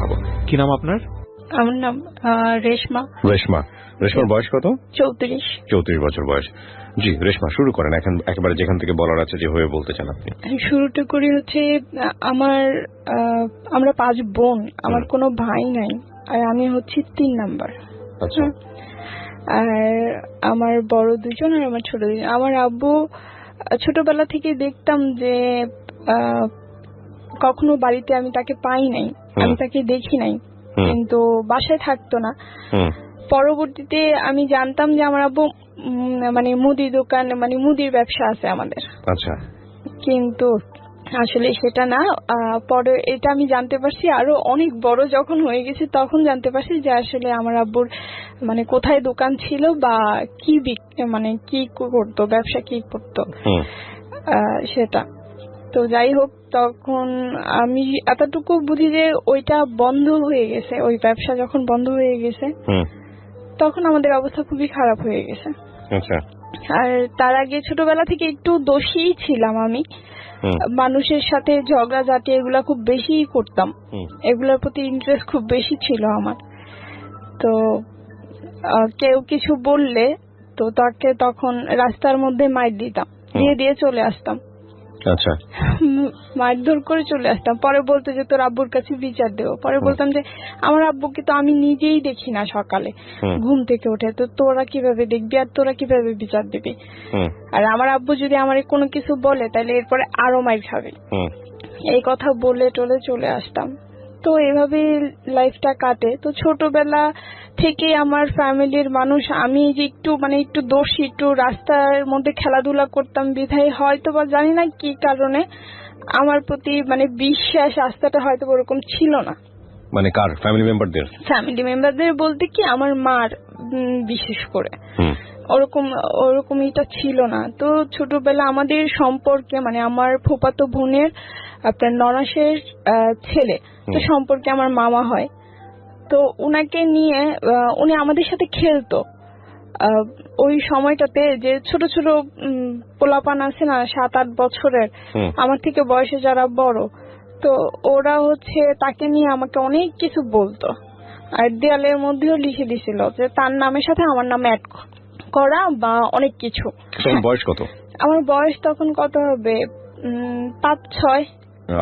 হব। কি নাম আপনার? আমার নাম রেশমা। রেশমার বয়স কত? 34 বছর বয়স। জি রেশমা, শুরু করেন এখন, একেবারে যেখান থেকে বলার আছে যেভাবে বলতে চান আপনি। শুরুটা করি হচ্ছে আমরা 5 বোন, আমার কোনো ভাই নাই, আর আমি হচ্ছি 3 নাম্বার। আচ্ছা। আর আমার বড় 2জন আর আমার ছোট 2জন। আমার আব্বু ছোটবেলা থেকে দেখতাম যে কখনো বাড়িতে আমি তাকে পাই নাই, আমি তাকে দেখি নাই, কিন্তু বাসায় থাকতো না। পরবর্তীতে আমি জানতাম যে আমার আব্বু মানে মুদির দোকান, মানে মুদির ব্যবসা আছে আমাদের। আচ্ছা। কিন্তু আসলে সেটা না। পরে এটা আমি জানতে পারছি আরো অনেক বড় যখন হয়ে গেছে, তখন জানতে পারছি যে আসলে আমার আব্বুর মানে কোথায় দোকান ছিল বা কি মানে কি করতো, ব্যবসা কি করতো সেটা। তো যাই হোক, তখন আমি এতটুকু বুঝি যে ওইটা বন্ধ হয়ে গেছে, ওই ব্যবসা যখন বন্ধ হয়ে গেছে তখন আমাদের অবস্থা খুবই খারাপ হয়ে গেছে। আর তার আগে ছোটবেলা থেকে একটু দোষী ছিলাম আমি, মানুষের সাথে ঝগড়াঝাটি এগুলা খুব বেশি করতাম, এগুলোর প্রতি ইন্টারেস্ট খুব বেশি ছিল আমার। তো কেউ কিছু বললে তো তাকে তখন রাস্তার মধ্যে মাইর দিতাম, দিয়ে চলে আসতাম। আচ্ছা। মারধর করে চলে আসতাম। পরে বলতো যে তোর আব্বুর কাছে বিচার দেবো। পরে বলতাম যে আমার আব্বুকে তো আমি নিজেই দেখি না সকালে ঘুম থেকে উঠে, তো তোরা কিভাবে দেখবি আর তোরা কিভাবে বিচার দিবি? আর আমার আব্বু যদি আমার কোনো কিছু বলে তাহলে এরপরে আরো মাইর খাবে, এই কথা বলে টলে চলে আসতাম। তো এভাবে লাইফটা কাটে। তো ছোটবেলা থেকে আমার ফ্যামিলির মানুষ, আমি যে একটু দোষী, একটু রাস্তার মধ্যে খেলাধুলা করতাম বিধায় হয়তো বা জানি না কি কারণে আমার প্রতি মানে বিশ্বাস আস্থাটা হয়তো ওরকম ছিল না। মানে কার? ফ্যামিলি মেম্বারদের বলতে কি আমার মার বিশেষ করে ওরকম এটা ছিল না। তো ছোটবেলা আমাদের সম্পর্কে মানে আমার ফুফাতো বোনের আপনার ননাসের ছেলে, তো সম্পর্কে আমার মামা হয়। তো উনাকে নিয়ে উনি আমাদের সাথে খেলতো। ওই সময়টাতে যে ছোট ছোট পোলাপান আছে না 7-8 বছরের, আমার থেকে বয়সে যারা বড়, তো ওরা হচ্ছে তাকে নিয়ে আমাকে অনেক কিছু বলতো, আর দেয়ালের মধ্যেও লিখে দিছিল যে তার নামের সাথে আমার নাম অ্যাড করা বা অনেক কিছু। বয়স কত? আমার বয়স তখন কত হবে, 5-6।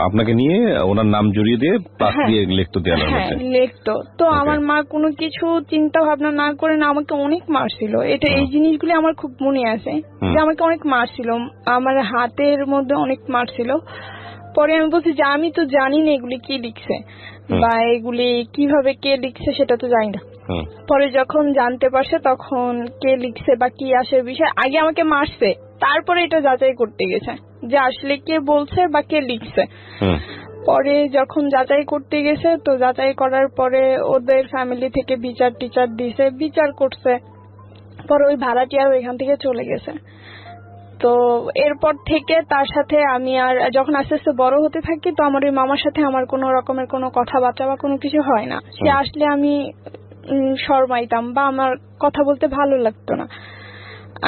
আপনাকে নিয়ে ওনার নাম জড়িয়ে দিয়ে প্লাস দিয়ে লিখতো দেয়ালের মধ্যে। লিখতো। তো আমার মা কোনো কিছু চিন্তা ভাবনা না করে না আমাকে অনেক মারছিল। এই জিনিসগুলি আমার খুব মনে আছে যে আমাকে অনেক মারছিল, আমার হাতের মধ্যে অনেক মারছিল। পরে আমি বলছি যে আমি তো জানি না এগুলি কি লিখছে বা এগুলি কিভাবে কে লিখছে সেটা তো জানি না। পরে যখন জানতে পারছে তখন কে লিখছে বা কি আসে বিষয়, আগে আমাকে মারছে, তারপরে এটা যাচাই করতে গেছে যে আসলে কে বলছে বা কে লিখছে। পরে যখন যাচাই করতে গেছে, তো যাচাই করার পরে ওদের ফ্যামিলি থেকে বিচার টিচার দিছে, বিচার করছে। পরে ওই ভাড়াটিয়া এখান থেকে চলে গেছে। তো এরপর থেকে তার সাথে আমি আর যখন আস্তে আস্তে বড় হতে থাকি, তো আমার ওই মামার সাথে আমার কোনো রকমের কোনো কথাবার্তা বা কোনো কিছু হয় না। সে আসলে আমি শরমাইতাম বা আমার কথা বলতে ভালো লাগতো না।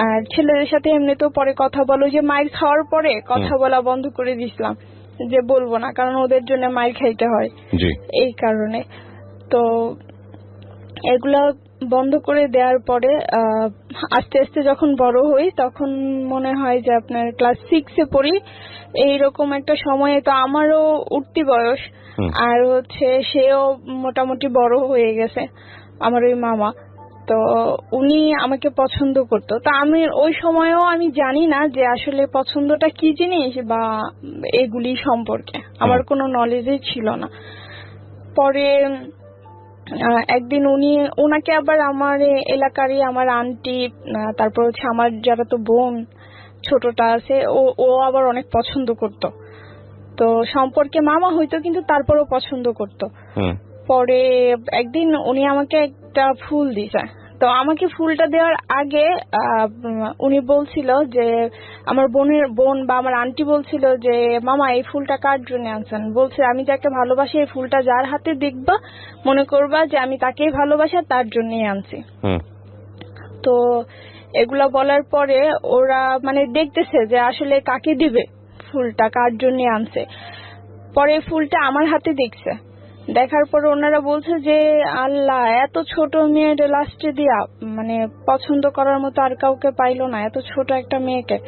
আর ছেলেদের সাথে এমনিতেও পরে কথা বলো, যে মাইর খাওয়ার পরে কথা বলা বন্ধ করে দিছিলাম, যে বলবো না, কারণ ওদের জন্য মাইর খাইতে হয় এই কারণে। তো এগুলা বন্ধ করে দেওয়ার পরে আস্তে আস্তে যখন বড় হই, তখন মনে হয় যে আপনার ক্লাস 6-এ পড়ি, এইরকম একটা সময়ে তো আমারও উঠতি বয়স, আর হচ্ছে সেও মোটামুটি বড় হয়ে গেছে আমার ওই মামা। তো উনি আমাকে পছন্দ করতো। তা আমি ওই সময়েও আমি জানি না যে আসলে পছন্দটা কি জিনিস বা এগুলি সম্পর্কে আমার কোনো নলেজই ছিল না। পরে একদিন ওনাকে আবার আমার এলাকারই আমার আন্টি, তারপর হচ্ছে আমার যারা তো বোন ছোটটা আছে, ও আবার অনেক পছন্দ করত। তো সম্পর্কে মামা হইতো কিন্তু তারপরও পছন্দ করত। পরে একদিন উনি আমাকে একটা ফুল দিছে। তো আমাকে ফুলটা দেওয়ার আগে উনি বলছিল যে আমার বোন বা আমার আন্টি বলছিল যে মামা এই ফুলটা কার জন্য আনছেন? বলছে আমি যাকে ভালোবাসি এই ফুলটা যার হাতে দেখবা মনে করবা যে আমি তাকেই ভালোবাসি, তার জন্যই আনছি। তো এগুলা বলার পরে ওরা মানে দেখতেছে যে আসলে কাকে দিবে ফুলটা, কার জন্য আনছে। পরে ফুলটা আমার হাতে দেখছে, দেখার পর ওনারা বলছে যে আল্লাহ, এত ছোট মেয়ের লাস্টে দিয়া মানে পছন্দ করার মতো আর কাউকে পাইলো না, এত ছোট একটা মেয়েকে।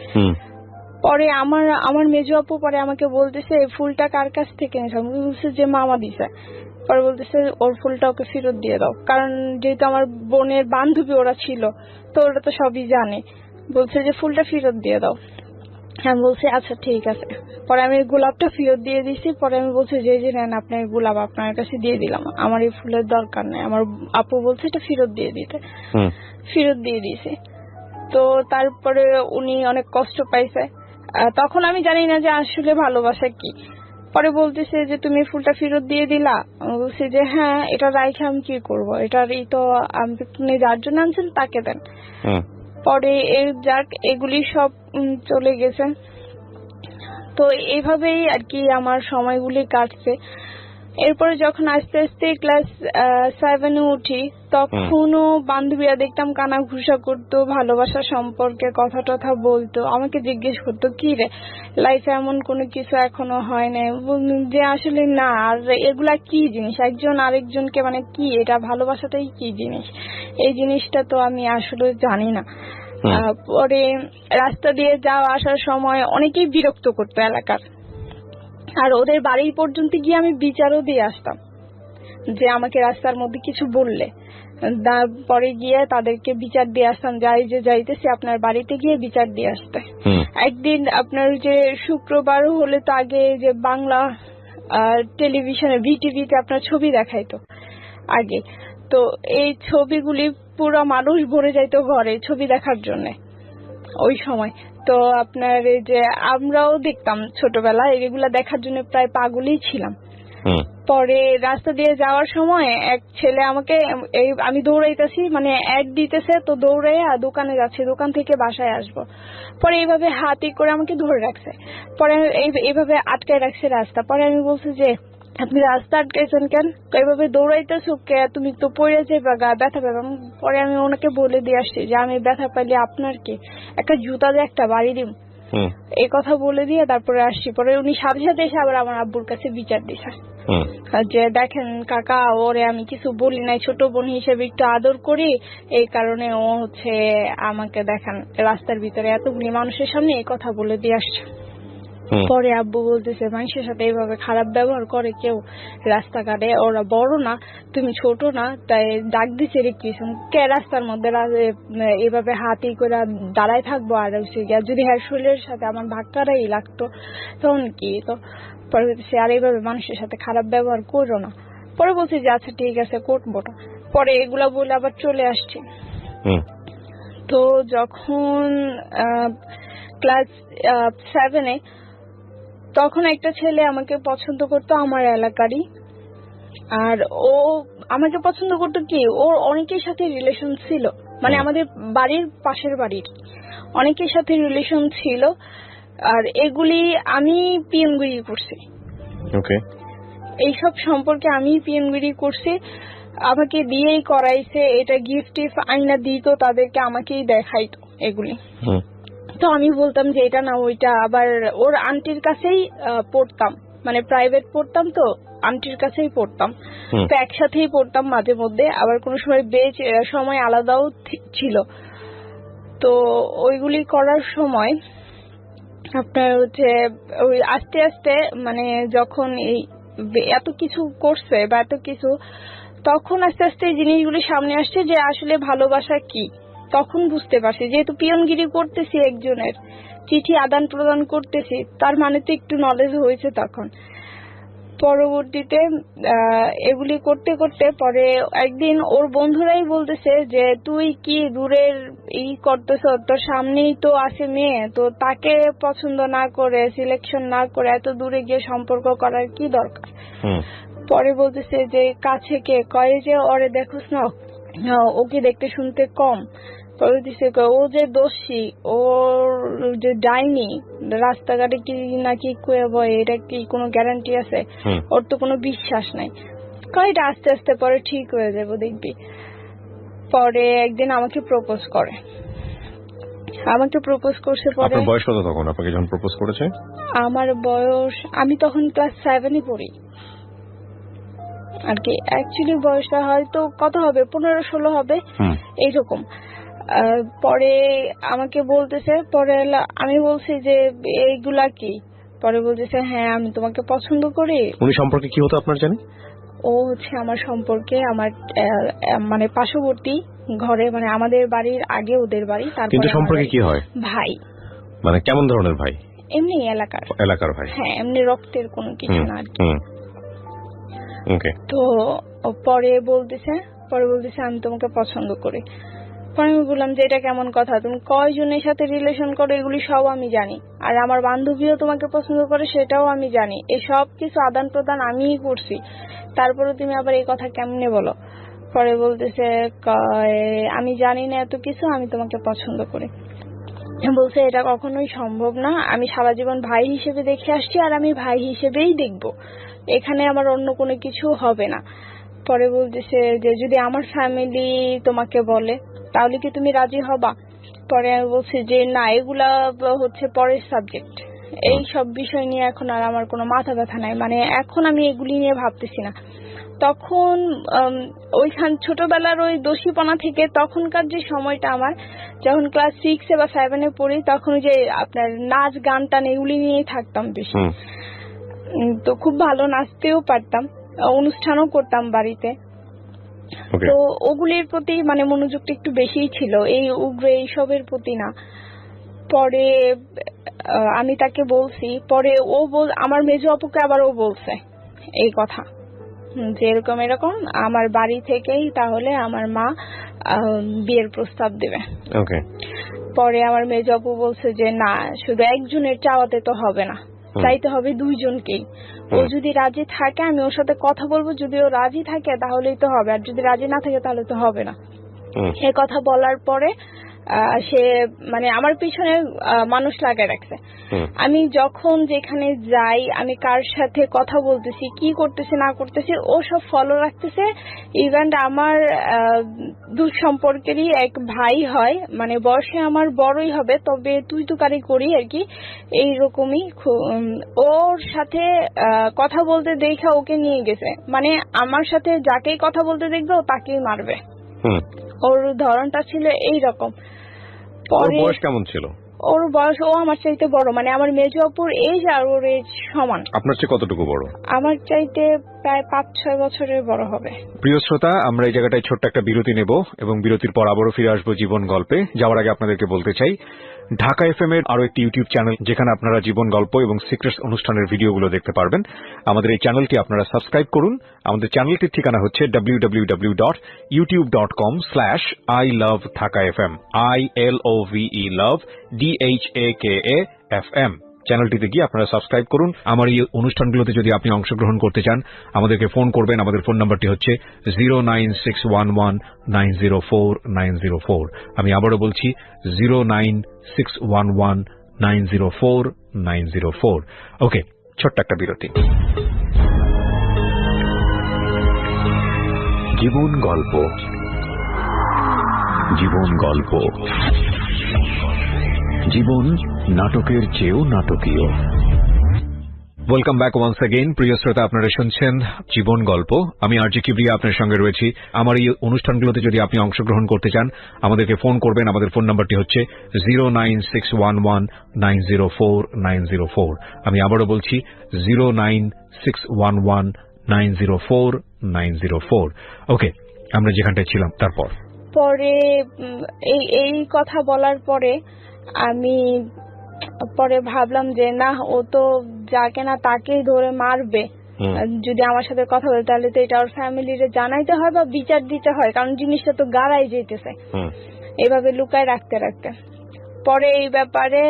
পরে আমার মেজো আপু পরে আমাকে বলতেছে এই ফুলটা কার কাছ থেকে নিয়েছে, আমি বলছি যে মামা দিছে। পরে বলতেছে ওর ফুলটা ওকে ফেরত দিয়ে দাও, কারণ যেহেতু আমার বোনের বান্ধবী ওরা ছিল তো ওরা তো সবই জানে। বলছে যে ফুলটা ফেরত দিয়ে দাও। আমি বলছি আচ্ছা ঠিক আছে। পরে আমি গোলাপটা ফেরত দিয়ে দিছি। পরে আমি বলছি যে নেন আপনার গোলাপ, আপনার কাছে দিয়ে দিলাম, আমার এই ফুলের দরকার নেই। আমার আপু বলছে এটা ফেরত দিয়ে দিতে, ফেরত দিয়ে দিয়েছি। তো তারপরে উনি অনেক কষ্ট পাইছে। তখন আমি জানি না যে আসলে ভালোবাসা কি। পরে বলতেছে যে তুমি ফুলটা ফেরত দিয়ে দিলা। আমি বলছি যে হ্যাঁ, এটা রাইখে আমি কি করবো, এটারই তো আপনি যার জন্য আনছেন তাকে দেন। পরে যাক এগুলি সব চলে গেছে। তো এইভাবেই আর কি আমার সময়গুলি কাটছে। এরপরে যখন আস্তে আস্তে ক্লাস 7-এ উঠি তখনও বান্ধবীরা দেখতাম কানা ঘুষা করতো, ভালোবাসা সম্পর্কে কথা টথা বলতো, আমাকে জিজ্ঞেস করতো কি রে লাইফে এমন কোনো কিছু এখনো হয় না, যে আসলে না। আর এগুলা কি জিনিস, একজন আরেকজনকে মানে কি, এটা ভালোবাসাটাই কি জিনিস, এই জিনিসটা তো আমি আসলে জানি না। পরে রাস্তা দিয়ে যাওয়া আসার সময় অনেকেই বিরক্ত করতো এলাকার, আর ওদের বাড়ি পর্যন্ত গিয়ে আমি বিচারও দিয়ে আসতাম যে আমাকে রাস্তার মধ্যে কিছু বললে। পরে গিয়ে তাদেরকে বিচার দিয়ে আসতাম, যাই যে যাইতেছি আপনার বাড়িতে গিয়ে বিচার দিয়ে আসতে। একদিন আপনার যে শুক্রবার হলে তো আগে যে বাংলা টেলিভিশনে ভিটিভিতে আপনার ছবি দেখাইতো আগে, তো এই ছবিগুলি পুরো মানুষ ভরে যাইতো ঘরে ছবি দেখার জন্য ওই সময়। তো আপনার এই যে আমরাও দেখতাম ছোটবেলায়, এগুলা দেখার জন্য প্রায় পাগলই ছিলাম। পরে রাস্তা দিয়ে যাওয়ার সময় এক ছেলে আমাকে, আমি দৌড়াইতেছি মানে অ্যাড দিতেছে, তো দৌড়ে দোকানে যাচ্ছি, দোকান থেকে বাসায় আসবো। পরে এইভাবে হাতি করে আমাকে ধরে রাখছে, পরে এইভাবে আটকায় রাখছে রাস্তা। পরে আমি বলছি যে আপনি রাস্তা আটকাইছেন কেন, এইভাবে দৌড়াইতেছো কে, তুমি তো পড়ে যাবে, গা ব্যথা পাবে। পরে আমি ওনাকে বলে দিয়ে আসছি যে আমি ব্যথা পাইলে আপনার কি, একটা জুতা দিয়ে একটা বাড়ি দিন, এই কথা বলে দিয়ে তারপরে আসছি। পরে উনি সাথে সাথে এসে আবার আমার আব্বুর কাছে বিচার দিছে যে দেখেন কাকা, ওরে আমি কিছু বলি নাই, ছোট বোন হিসেবে একটু আদর করি, এই কারণে ও হচ্ছে আমাকে দেখেন রাস্তার ভিতরে এতগুলি মানুষের সামনে এই কথা বলে দিয়ে আসছে। পরে আব্বু বলতেছে মানুষের সাথে এইভাবে খারাপ ব্যবহার করে কেউ রাস্তাঘাটে, ওরা বড় না তুমি ছোট না, তাই ডাক দিচ্ছে রেখেছেন কে রাস্তার মধ্যে এইভাবে হাতি করে দাঁড়ায় থাকবো। আর যদি হ্যাঁ শরীরের সাথে আমার ধাক্কাটাই লাগতো তখন কি। তো পরে বলতেছে আর এইভাবে মানুষের সাথে খারাপ ব্যবহার করো না। পরে বলছি যে আচ্ছা ঠিক আছে করবো না। পরে এগুলা বলে আবার চলে আসছি। তো যখন ক্লাস 7-এ তখন একটা ছেলে আমাকে পছন্দ করতো আমার এলাকারই, আর ও আমাকে পছন্দ করতো কি, ওর অনেকের সাথে রিলেশন ছিল, মানে আমাদের বাড়ির পাশের বাড়ির অনেকের সাথে রিলেশন ছিল। আর এগুলি আমি পিএনগিরি করছি, এইসব সম্পর্কে আমি পিএনগিরি করছি, আমাকে দিয়েই করাইছে, এটা গিফট আইনা দিত তাদেরকে, আমাকেই দেখাইতো এগুলি। তো আমি বলতাম যে এটা না ওইটা। আবার ওর আন্টির কাছেই পড়তাম, মানে প্রাইভেট পড়তাম, তো আন্টির কাছেই পড়তাম, তো একসাথেই পড়তাম মাঝে মধ্যে, আবার কোনো সময় বেচ সময় আলাদাও ছিল। তো ওইগুলি করার সময় আপনার হচ্ছে ওই আস্তে আস্তে মানে যখন এই এত কিছু করছে বা এত কিছু, তখন আস্তে আস্তে এই জিনিসগুলি সামনে আসছে যে আসলে ভালোবাসা কি। তখন বুঝতে পারছি, যেহেতু পিয়নগিরি করতেছি, একজনের চিঠি আদান প্রদান করতেছি, তার মানে তো একটু নলেজ হয়েছে তখন। পরবর্তীতে এগুলি করতে করতে পরে একদিন ওর বন্ধুরাই বলতেছে যে তুই কি দূরের করতেছ, তোর সামনেই তো আছে মেয়ে, তো তাকে পছন্দ না করে সিলেকশন না করে এত দূরে গিয়ে সম্পর্ক করার কি দরকার। পরে বলতেছে যে কাছে কে, কয়ে যে ওরে দেখোস না, ওকে দেখতে শুনতে কম। ও যে দোষী, ওর যে ডাইনি, রাস্তাঘাটে কি নাকি কয়ে বয়, এটা কি কোনো গ্যারান্টি আছে, ওর তো কোনো বিশ্বাস নাই। কয়টা আস্তে আস্তে পরে ঠিক হয়ে যাবো দেখবি। পরে একদিন আমাকে প্রপোজ করে, আমাকে প্রপোজ করছে। পরে বয়স কত তখন আপনাকে যখন প্রপোজ করেছে? আমার বয়স, আমি তখন ক্লাস 7-এ পড়ি। আর কি। অ্যাকচুয়ালি বয়সটা হয়তো কত হবে, 15-16 হবে এইরকম। পরে আমাকে বলতেছে, পরে আমি বলছি যে এইগুলা কি, পরে বলতেছে হ্যাঁ আমি তোমাকে পছন্দ করি। উনি সম্পর্কে কি হতো আপনার জানি? ও হচ্ছে আমার সম্পর্কে আমার মানে পার্শ্ববর্তী ঘরে, মানে আমাদের বাড়ির আগে ওদের বাড়ি। তারপরে কিন্তু সম্পর্কে কি হয়? ভাই। মানে কেমন ধরনের ভাই? এমনি এলাকার ভাই। হ্যাঁ, এমনি রক্তের কোনো কিছু না আর কি। ওকে। তো পরে বলতেছে আমি তোমাকে পছন্দ করি। পরে আমি বললাম যে এটা কেমন কথা, তুমি কয়জনের সাথে রিলেশন করো এগুলি সব আমি জানি, আর আমার বান্ধবীও তোমাকে পছন্দ করে সেটাও আমি জানি, এই সব কিছু আদান প্রদান আমিই করছি, তারপরে তুমি আবার এই কথা কেমনে বলো? পরে বলতেছে আমি জানি না এত কিছু, আমি তোমাকে পছন্দ করি। বলছে এটা কখনোই সম্ভব না, আমি সারা জীবন ভাই হিসেবে দেখে আসছি আর আমি ভাই হিসেবেই দেখব, এখানে আমার অন্য কোনো কিছু হবে না। পরে বলতেছে যে যদি আমার ফ্যামিলি তোমাকে বলে তাহলে কি তুমি রাজি হবা? পরে আমি বলছি যে না, এগুলা হচ্ছে পরের সাবজেক্ট, এই সব বিষয় নিয়ে এখন আর আমার কোনো মাথা ব্যথা নাই, মানে এখন আমি এগুলি নিয়ে ভাবতেছি না। তখন ওইখান ছোটবেলার ওই দোষীপনা থেকে তখনকার যে সময়টা আমার, যখন ক্লাস 6 বা 7 পড়ি, তখন যে আপনার নাচ গান টান এগুলি নিয়েই থাকতাম বেশি। তো খুব ভালো নাচতেও পারতাম, অনুষ্ঠানও করতাম বাড়িতে। তো ওগুলির প্রতি মানে মনোযোগটা একটু বেশিই ছিল, এই উগ্র এইসবের প্রতি না। পরে আমি তাকে বলছি, পরে আমার মেজো আপুকে আবার ও বলছে এই কথা যে এরকম আমার বাড়ি থেকেই তাহলে আমার মা বিয়ের প্রস্তাব দেবে। পরে আমার মেজো আপু বলছে যে না, শুধু একজনের চাওয়াতে তো হবে না, চাইতে হবে দুইজনকেই। ও যদি রাজি থাকে আমি ওর সাথে কথা বলবো, যদি ও রাজি থাকে তাহলেই তো হবে, আর যদি রাজি না থাকে তাহলে তো হবে না। এ কথা বলার পরে সে মানে আমার পিছনে মানুষ লাগায় রাখছে। আমি যখন যেখানে যাই, আমি কার সাথে কথা বলতেছি, কি করতেছি না করতেছি, ও সব ফলো রাখতেছে। ইভেন আমার দূর সম্পর্কেরই এক ভাই হয়, মানে বয়সে আমার বড়ই হবে, তবে তুই তুকারি করি আর কি, এইরকমই। ওর সাথে কথা বলতে দেখে ওকে নিয়ে গেছে, মানে আমার সাথে যাকেই কথা বলতে দেখবে ও তাকেই মারবে। ওর ধরনটা ছিল এইরকম। ওর বয়স কেমন ছিল? ওর বয়স, ও আমার চাইতে বড়, মানে আমার মেজো অপুর এজ আর ওর এজ সমান। আপনার চেয়ে কতটুকু বড়? আমার চাইতে প্রায় 5-6 বছরের বড় হবে। প্রিয় শ্রোতা, আমরা এই জায়গাটায় ছোট্ট একটা বিরতি নেব এবং বিরতির পর আবারও ফিরে আসবো জীবন গল্পে। যাওয়ার আগে আপনাদেরকে বলতে চাই, ঢাকা এফএম এর আরো একটি ইউটিউব চ্যানেল যেখানে আপনারা জীবন গল্প এবং সিক্রেটস অনুষ্ঠানের ভিডিওগুলো দেখতে পারবেন। আমাদের এই চ্যানেলটি আপনারা সাবস্ক্রাইব করুন। আমাদের চ্যানেলটির ঠিকানা হচ্ছে www.youtube.com/ilovethakafm ILOVE love DHAKAFM। চ্যানেলটিতে গিয়ে আপনারা সাবস্ক্রাইব করুন। আমার এই অনুষ্ঠানগুলোতে যদি আপনি অংশগ্রহণ করতে চান আমাদেরকে ফোন করবেন। আমাদের ফোন নাম্বারটি হচ্ছে 09611904904। আমি আবারও বলছি 09611904904। ওকে, ছোট্ট একটা বিরতি। জীবন গল্প, জীবন গল্প, জীবন নাটকের চেয়েও নাটকীয়। Welcome back once again. প্রিয় শ্রোতা, আপনারা শুনছেন জীবন গল্প। আমি আরজি কিবরিয়া আপনার সঙ্গে রয়েছি। আমার এই অনুষ্ঠানগুলোতে যদি আপনি অংশগ্রহণ করতে চান আমাদেরকে ফোন করবেন। আমাদের ফোন নাম্বারটি হচ্ছে 09611904904। আমি আবারও বলছি 09611904904। ওকে, আমরা যেখানটায় ছিলাম তারপর পরে এই কথা বলার পরে আমি পরে ভাবলাম যে না, ও তো যাকে না তাকেই ধরে মারবে, যদি আমার সাথে কথা বলে তাহলে তো এটা ওর ফ্যামিলিরে জানাইতে হয় বা বিচার দিতে হয়, কারণ জিনিসটা তো গাড়াই যেতেছে এভাবে লুকায় রাখতে রাখতে। পরে এই ব্যাপারে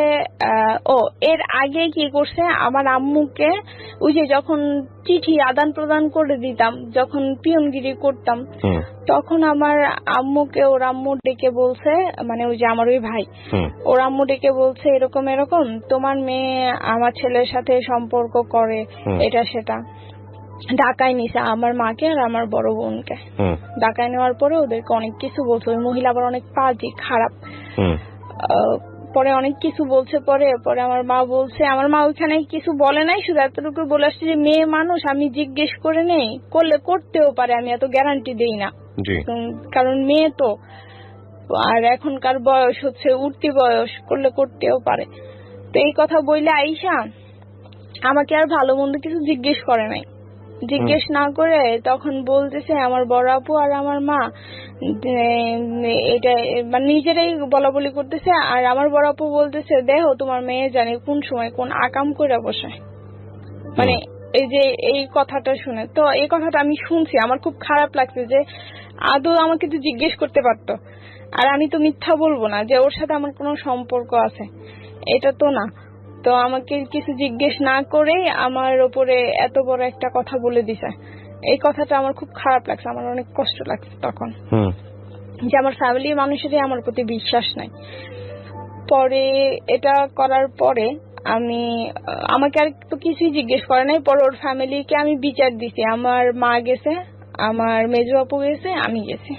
এর আগে কি করছে, আমার আম্মুকে ওই যে যখন চিঠি আদান প্রদান করে দিতাম, যখন পিয়নগিরি করতাম, তখন আমার আম্মুকে ওর আম্মু ডেকে বলছে, মানে ওই যে আমার ওই ভাই, ওর আম্মু ডেকে বলছে এরকম এরকম তোমার মেয়ে আমার ছেলের সাথে সম্পর্ক করে, এটা সেটা। ঢাকায় নিছে আমার মাকে আর আমার বড় বোনকে। ঢাকায় নেওয়ার পরে ওদেরকে অনেক কিছু বলছে। ওই মহিলা আবার অনেক পাজি, খারাপ। পরে অনেক কিছু বলছে। পরে আমার মা বলছে, আমার মা ওইখানে কিছু বলে নাই, শুধু এতটুকু বলে আসছে যে মেয়ে মানুষ, আমি জিজ্ঞেস করে নেই, করলে করতেও পারে, আমি এত গ্যারান্টি দেই না, কারণ মেয়ে তো, আর এখনকার বয়স হচ্ছে উঠতি বয়স, করলে করতেও পারে। তো এই কথা বইলে আইসা আমাকে আর ভালো মন্দ কিছু জিজ্ঞেস করে নাই। জিজ্ঞেস না করে তখন বলতেছে আমার বড় আপু আর আমার মা এটা মানে নিজেরাই বলা বলি করতেছে। আর আমার বড় আপু বলতেছে, দেখো তোমার মেয়ে জানে কোন সময় কোন আকাম করে বসে। মানে এই যে এই কথাটা শুনে, তো এই কথাটা আমি শুনছি, আমার খুব খারাপ লাগছে যে আদৌ আমাকে তো জিজ্ঞেস করতে পারতো। আর আমি তো মিথ্যা বলবো না যে ওর সাথে আমার কোনো সম্পর্ক আছে, এটা তো না। তো আমাকে কিছু জিজ্ঞেস না করেই আমার ওপরে এত বড় একটা কথা বলে দিছে। এই কথাটা আমার খুব খারাপ লাগছে, আমার অনেক কষ্ট লাগছে তখন, যে আমার ফ্যামিলির মানুষেরই আমার প্রতি বিশ্বাস নাই। পরে এটা করার পরে আমাকে আর তো কিছুই জিজ্ঞেস করে নাই। পরে ওর ফ্যামিলিকে আমি বিচার দিছি, আমার মা গেছে, আমার মেজো আপু গেছে, আমি গেছি,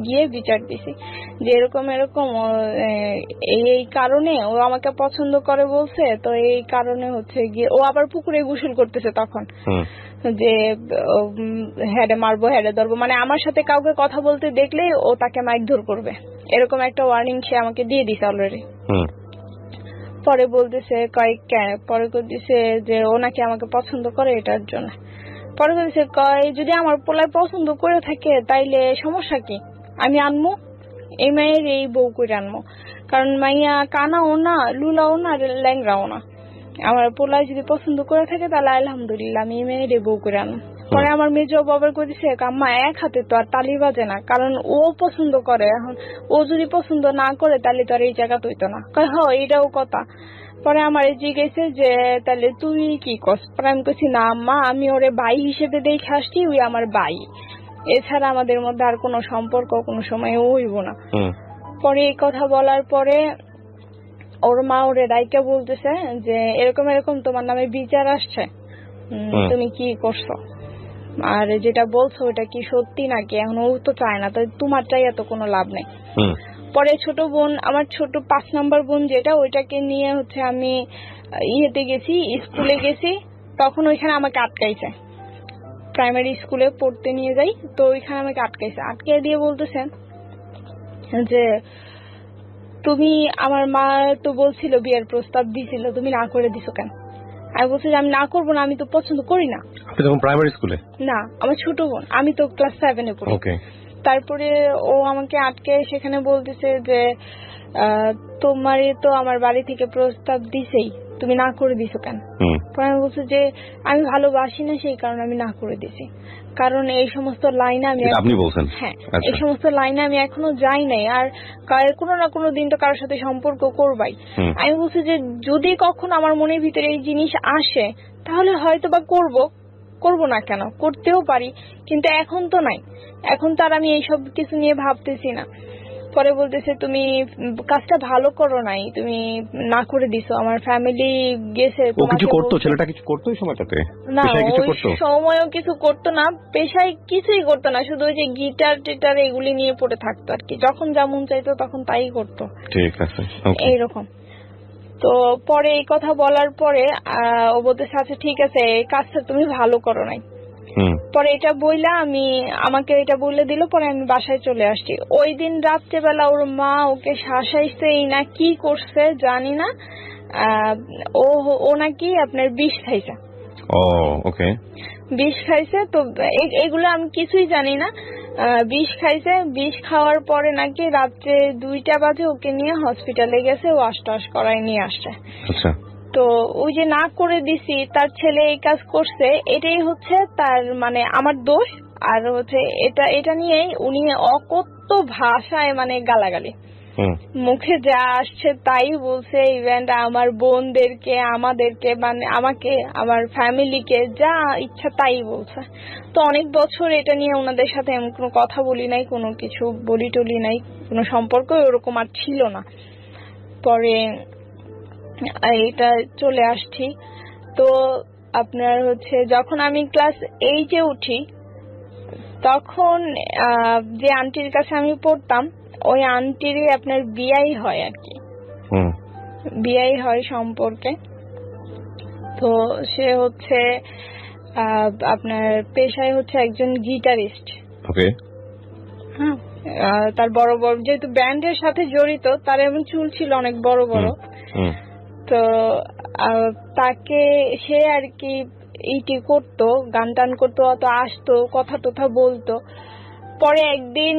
গিয়ে বিচার দিছি যে এরকম এরকম এই কারণে ও আমাকে পছন্দ করে বলছে, তো এই কারণে হচ্ছে গিয়ে ও আবার পুকুরে গোসল করতেছে তখন, যে হ্যাডে মারবো হ্যাডে ধরবো, মানে আমার সাথে কাউকে কথা বলতে দেখলেই ও তাকে মারধর করবে, এরকম একটা ওয়ার্নিং সে আমাকে দিয়ে দিছে অলরেডি। পরে বলতেছে পরে দিছে যে ও নাকি আমাকে পছন্দ করে এটার জন্য। পরে বলতেছে যদি আমার পোলায় পছন্দ করে থাকে তাইলে সমস্যা কি, আমি আনবো, এই মেয়ের এই বউ করে আনবো, কারণ মাইয়া কানাও না, লুলাও না, ল্যাংরাও না। আমার পোলায় যদি পছন্দ করে থাকে তাহলে আলহামদুলিল্লাহ, আমি এই মেয়ের এই বউ করে আনবো। পরে আমার মেজো বাবার কইছে, আম্মা এক হাতে তো আর তালি বাজে না, কারণ ও পছন্দ করে, এখন ও যদি পছন্দ না করে তাহলে তো আর এই জায়গা তৈতো না। এটাও কথা। পরে আমার জিজ্ঞেসে যে তাহলে তুই কি করস? পরে আমি কইছি, না আম্মা, আমি ওরে ভাই হিসেবে দেখে আসছি, ওই আমার ভাই, এছাড়া আমাদের মধ্যে আর কোনো সম্পর্ক কোনো সময় হইব না। পরে এই কথা বলার পরে ওর মা ওরে ডাইকা বলতেছে যে এরকম এরকম তোমার নামে বিচার আসছে, তুমি কি করছো, আর যেটা বলছো ওটা কি সত্যি নাকি? এখন ও তো চায় না, তো তোমার চাই এত কোনো লাভ নেই। পরে ছোট বোন, আমার ছোট 5 নম্বর বোন যেটা, ওইটাকে নিয়ে হচ্ছে আমি ইয়েতে গেছি, স্কুলে গেছি, তখন ওইখানে আমাকে আটকাইছে, প্রাইমারি স্কুলে পড়তে নিয়ে যাই, তো ওইখানে আমাকে আটকে দিয়ে বলতেছে যে তুমি, আমার মা তো বলছিল বিয়ের প্রস্তাব দিছিল, তুমি না করে দিছো কেন? আমি বলছি যে আমি না করবো না, আমি তো পছন্দ করি না। আপনি তখন প্রাইমারি স্কুলে? না, আমার ছোট বোন, আমি তো ক্লাস 7 এ পড়ি। তারপরে ও আমাকে আটকে সেখানে বলতেছে যে তোমারে তো আমার বাড়ি থেকে প্রস্তাব দিছেই, তুমি না করে দিছো কেন? পরে আমি বলছি যে আমি ভালোবাসি না, সেই কারণে আমি না করে দিছি, কারণ এই সমস্ত লাইনে আপনি বলছেন, হ্যাঁ, এই সমস্ত লাইনে আমি এখনো যাই নাই, আর কোনো না কোনো দিন তো কারোর সাথে সম্পর্ক করবাই। আমি বলছি যে যদি কখনো আমার মনের ভিতরে এই জিনিস আসে তাহলে হয়তো বা করবো না কেন, করতেও পারি, কিন্তু এখন তো নাই, এখন তো আর আমি এইসব কিছু নিয়ে ভাবতেছি না। পরে বলতেছে তুমি কাজটা ভালো করো নাই, তুমি না করে দিছো, আমার ফ্যামিলি গেছে। ও কিছু করতো, ছেলেটা কিছু করতো ওই সময়টাতে? না, ওই সময়ও কিছু করতো না, পেশায় কিছুই করতো না, শুধু ওই যে গিটার টিটার এগুলি নিয়ে পড়ে থাকতো আর কি, যখন যা মন চাইতো তখন তাই করতো। ঠিক আছে, এইরকম। তো পরে এই কথা বলার পরে ও বলতেছে আচ্ছা ঠিক আছে, এই কাজটা তুমি ভালো করো নাই। পরে এটা বইলা আমাকে এটা বলে দিল, পরে আমি বাসায় চলে আসছি। ওই দিন রাত্রেবেলা ওর মা ওকে শাসাইছে না কি করছে জানি না, ও নাকি আপনার বিষ খাইছে। বিষ খাইছে, তো এগুলো আমি কিছুই জানি না। বিষ খাইছে, বিষ খাওয়ার পরে নাকি রাত্রে 2টা বাজে ওকে নিয়ে হসপিটালে গেছে, ও আশটাশ করায় নিয়ে আসছে। তো ওই যে না করে দিছি, তার ছেলে এই কাজ করছে, এটাই হচ্ছে তার মানে আমার দোষ। আর হচ্ছে এটা নিয়েই উনি অকথ্য ভাষায় মানে গালাগালি, মুখে যা আসছে তাই বলছে, ইভেন আমার বোনদেরকে, আমাদেরকে, মানে আমাকে, আমার ফ্যামিলিকে যা ইচ্ছা তাই বলছে। তো অনেক বছর এটা নিয়ে ওনাদের সাথে এমন কোনো কথা বলি নাই, কোনো কিছু বলি টলি নাই, কোনো সম্পর্ক ওরকম আর ছিল না। পরে এটা চলে আসছি। তো আপনার হচ্ছে যখন আমি ক্লাস 8 এ উঠি, তখন যে আন্টির কাছে আমি পড়তাম, ওই আন্টিরই আপনার বিয়াই হয় আর কি। বিয়ে হয় সম্পর্কে। তো সে হচ্ছে আপনার পেশায় হচ্ছে একজন গিটারিস্ট। ওকে। হ্যাঁ, তার বড় বড় যেহেতু ব্যান্ডের সাথে জড়িত, তার এমন চুল ছিল অনেক বড় বড়। তো তাকে সে আর কি এইটি করতো, গান টান করতো, অত আসতো, কথা টথা বলতো। পরে একদিন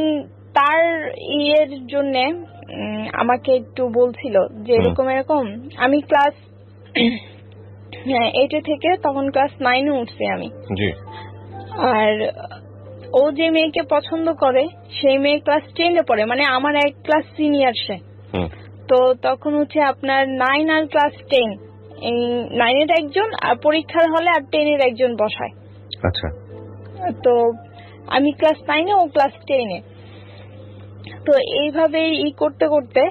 তার ইয়ের জন্য আমাকে একটু বলছিল যে এরকম এরকম। আমি ক্লাস 8 থেকে তখন ক্লাস 9 উঠছি আমি। আর ও যে মেয়েকে পছন্দ করে সেই মেয়ে ক্লাস 10 পড়ে, মানে আমার এক ক্লাস সিনিয়র সে। তো তখন হচ্ছে আপনার 9 আর ক্লাস 10, এই 9 এর একজন আর পরীক্ষার হলে আর 10 এর একজন বসায়। আচ্ছা। তো আমি ক্লাস 9 ও ক্লাস 10 তো এইভাবেই করতে করতে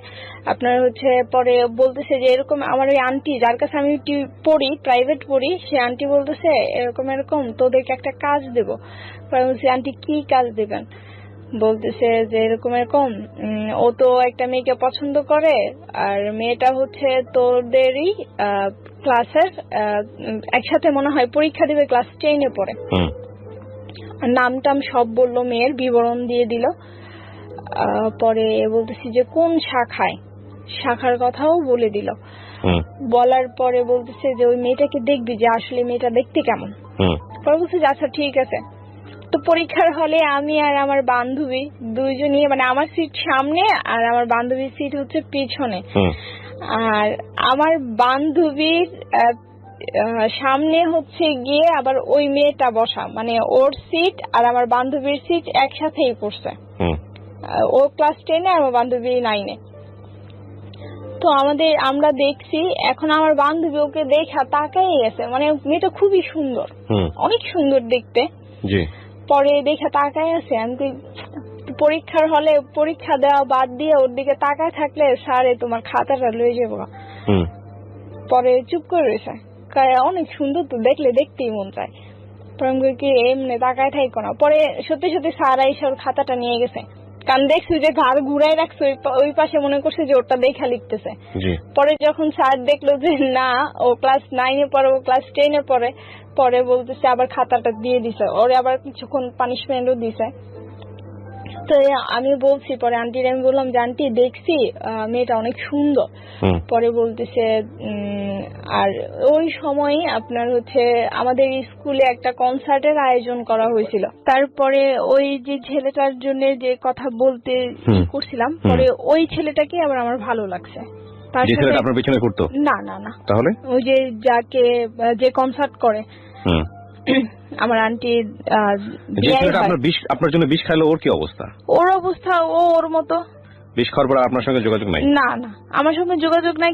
আপনার হচ্ছে পরে বলতেছে যে এরকম আমার ওই আন্টি যার কাছে আমি পড়ি, প্রাইভেট পড়ি, সে আন্টি বলতেছে এরকম এরকম তোদেরকে একটা কাজ দেব। পরে বলছি আন্টি কি কাজ দেবেন? বলতেছে যে এরকম এরকম ও তো একটা মেয়েকে পছন্দ করে, আর মেয়েটা হচ্ছে তোদেরই ক্লাসের, একসাথে মনে হয় পরীক্ষা দিবে, ক্লাস 10 পড়ে। নাম টাম সব বললো, মেয়ের বিবরণ দিয়ে দিল। পরে বলতেছি যে কোন শাখার কথাও বলে দিল। বলার পরে বলতেছে যে ওই মেয়েটাকে দেখবি, যে আসলে মেয়েটা দেখতে কেমন। পরে বলছে যে আচ্ছা ঠিক আছে। তো পরীক্ষার হলে আমি আর আমার বান্ধবী দুইজনই, মানে আমার সিট সামনে আর আমার বান্ধবীর সিট হচ্ছে পিছনে। আর আমার বান্ধবীর সামনে হচ্ছে গিয়ে আবার ওই মেয়েটা বসা, মানে ওর সিট আর আমার বান্ধবীর সিট একসাথেই পড়ছে। ও ক্লাস 10 আর আমার বান্ধবী 9। তো আমরা দেখছি, এখন আমার বান্ধবী ওকে দেখা তাকাই গেছে, মানে মেয়েটা খুবই সুন্দর, অনেক সুন্দর দেখতে। পরে দেখা তাকাই আছে। আমি পরীক্ষার হলে পরীক্ষা দেওয়া বাদ দিয়ে ওর দিকে তাকায় থাকলে স্যারে তোমার খাতাটা লয়ে যাবো। পরে চুপ করে রয়েছে, অনেক সুন্দর তো, দেখলে দেখতেই মন চায়। পরে আমি কি এমনি তাকায় থাকো না। পরে সত্যি সত্যি স্যার এসে ওর খাতাটা নিয়ে গেছে, কারণ দেখছি যে ঘাড় ঘুরাই রাখছে ওই পাশে, মনে করছে যে ওটা দেখা লিখতেছে। পরে যখন স্যার দেখলো যে না ও ক্লাস 9 পরে, ও ক্লাস 10 পরে, পরে বলতেছে আবার খাতাটা দিয়ে দিছে, ওরে আবার কিছুক্ষণ পানিশমেন্টও দিছে। তো আমি বলছি, পরে আন্টির আমি বললাম যে আন্টি দেখছি মেয়েটা অনেক সুন্দর। পরে বলতেছে আর ওই সময় আপনার হচ্ছে আমাদের স্কুলে একটা কনসার্টের আয়োজন করা হয়েছিল। তারপরে ওই যে ছেলেটার জন্য যে কথা বলতে করছিলাম, পরে ওই ছেলেটাকে আবার আমার ভালো লাগছে। তার সাথে আপনার পিছনে ঘুরতো? না না না, তাহলে ওই যে কনসার্ট করে আমার আন্টি, আপনার জন্য বিষ খাইলো, ওর কি অবস্থা? ওর অবস্থা ওর মতো। বিষ খাওয়ার পর আপনার সঙ্গে যোগাযোগ নাই? না না, আমার সঙ্গে যোগাযোগ নাই।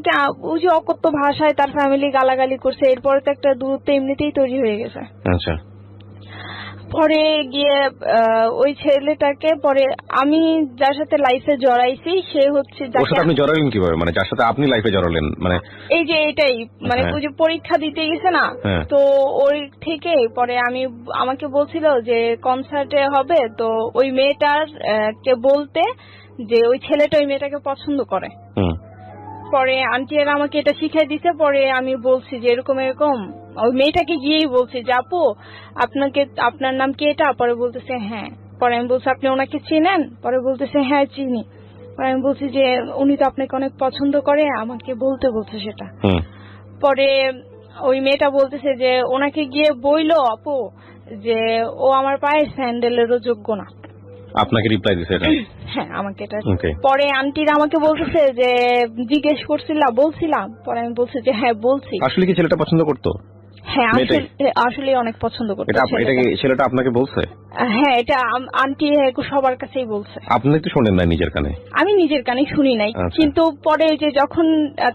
ওই যে অকথ্য ভাষায় তার ফ্যামিলি গালাগালি করছে, এরপরে তো একটা দূরত্ব এমনিতেই তৈরি হয়ে গেছে। আচ্ছা। পরে গিয়ে ওই ছেলেটাকে, পরে আমি যার সাথে লাইফে জড়াইছি সে হচ্ছে, ওর সাথে আপনি জড়ালেন কিভাবে? মানে যার সাথে আপনি লাইফে জড়ালেন, মানে এই যে এটাই, মানে ওই যে পরীক্ষা দিতে গেছে না, তো ওই থেকে পরে আমাকে বলছিল যে কনসার্টে হবে, তো ওই মেয়েটার কে বলতে যে ওই ছেলেটা ওই মেয়েটাকে পছন্দ করে। পরে আন্টি আর আমাকে এটা শিখাই দিছে। পরে আমি বলছি যে এরকম এরকম, ওই মেয়েটাকে গিয়েই বলছি যে আপু আপনার নাম কি এটা? পরে বলতেছে হ্যাঁ। পরে আমি বলছি আপনি ওনাকে চিনেন? পরে বলতেছে হ্যাঁ চিনি। পরে আমি বলছি যে উনি তো আপনাকে অনেক পছন্দ করে, আমাকে বলছে সেটা। পরে ওই মেয়েটা বলতেছে যে ওনাকে গিয়ে বইলো আপু যে ও আমার পায়ের স্যান্ডেলেরও যোগ্য না। আপনাকে রিপ্লাই দিছে এটা? হ্যাঁ আমাকে এটা। পরে আন্টিরা আমাকে বলতেছে যে জিজ্ঞেস বলছিলাম। পরে আমি বলছি যে হ্যাঁ বলছি। আসলে কি ছেলেটা পছন্দ করতো? হ্যাঁ আসলে অনেক পছন্দ করতো। এটা কি ছেলেটা আপনাকে বলছে? হ্যাঁ, এটা আন্টি সবার কাছেই বলছে। আপনি তো শুনেন না নিজের কানে? আমি নিজের কানে শুনি নাই, কিন্তু পরে যে যখন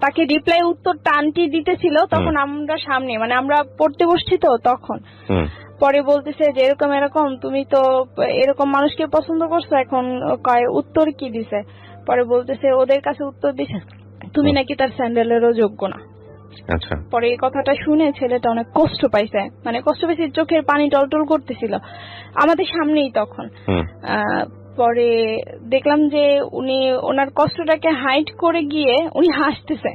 তাকে রিপ্লাই উত্তরটা আন্টি দিতেছিল তখন আমরা সামনে, মানে আমরা পড়তে বসছি তো তখন। পরে বলতেছে যে এরকম এরকম, তুমি তো এরকম মানুষকে পছন্দ করছো, এখন উত্তর কি দিছে? পরে বলতেছে ওদের কাছে উত্তর দিছে তুমি নাকি তার স্যান্ডেলেরও যোগ্য না। আচ্ছা। পরে এই কথাটা শুনে ছেলেটা অনেক কষ্ট পাইছে, চোখের পানি টলটল করতেছিল আমাদের সামনেই তখন। পরে দেখলাম যে উনি ওনার কষ্টটাকে হাইড করে গিয়ে উনি হাসতেছে।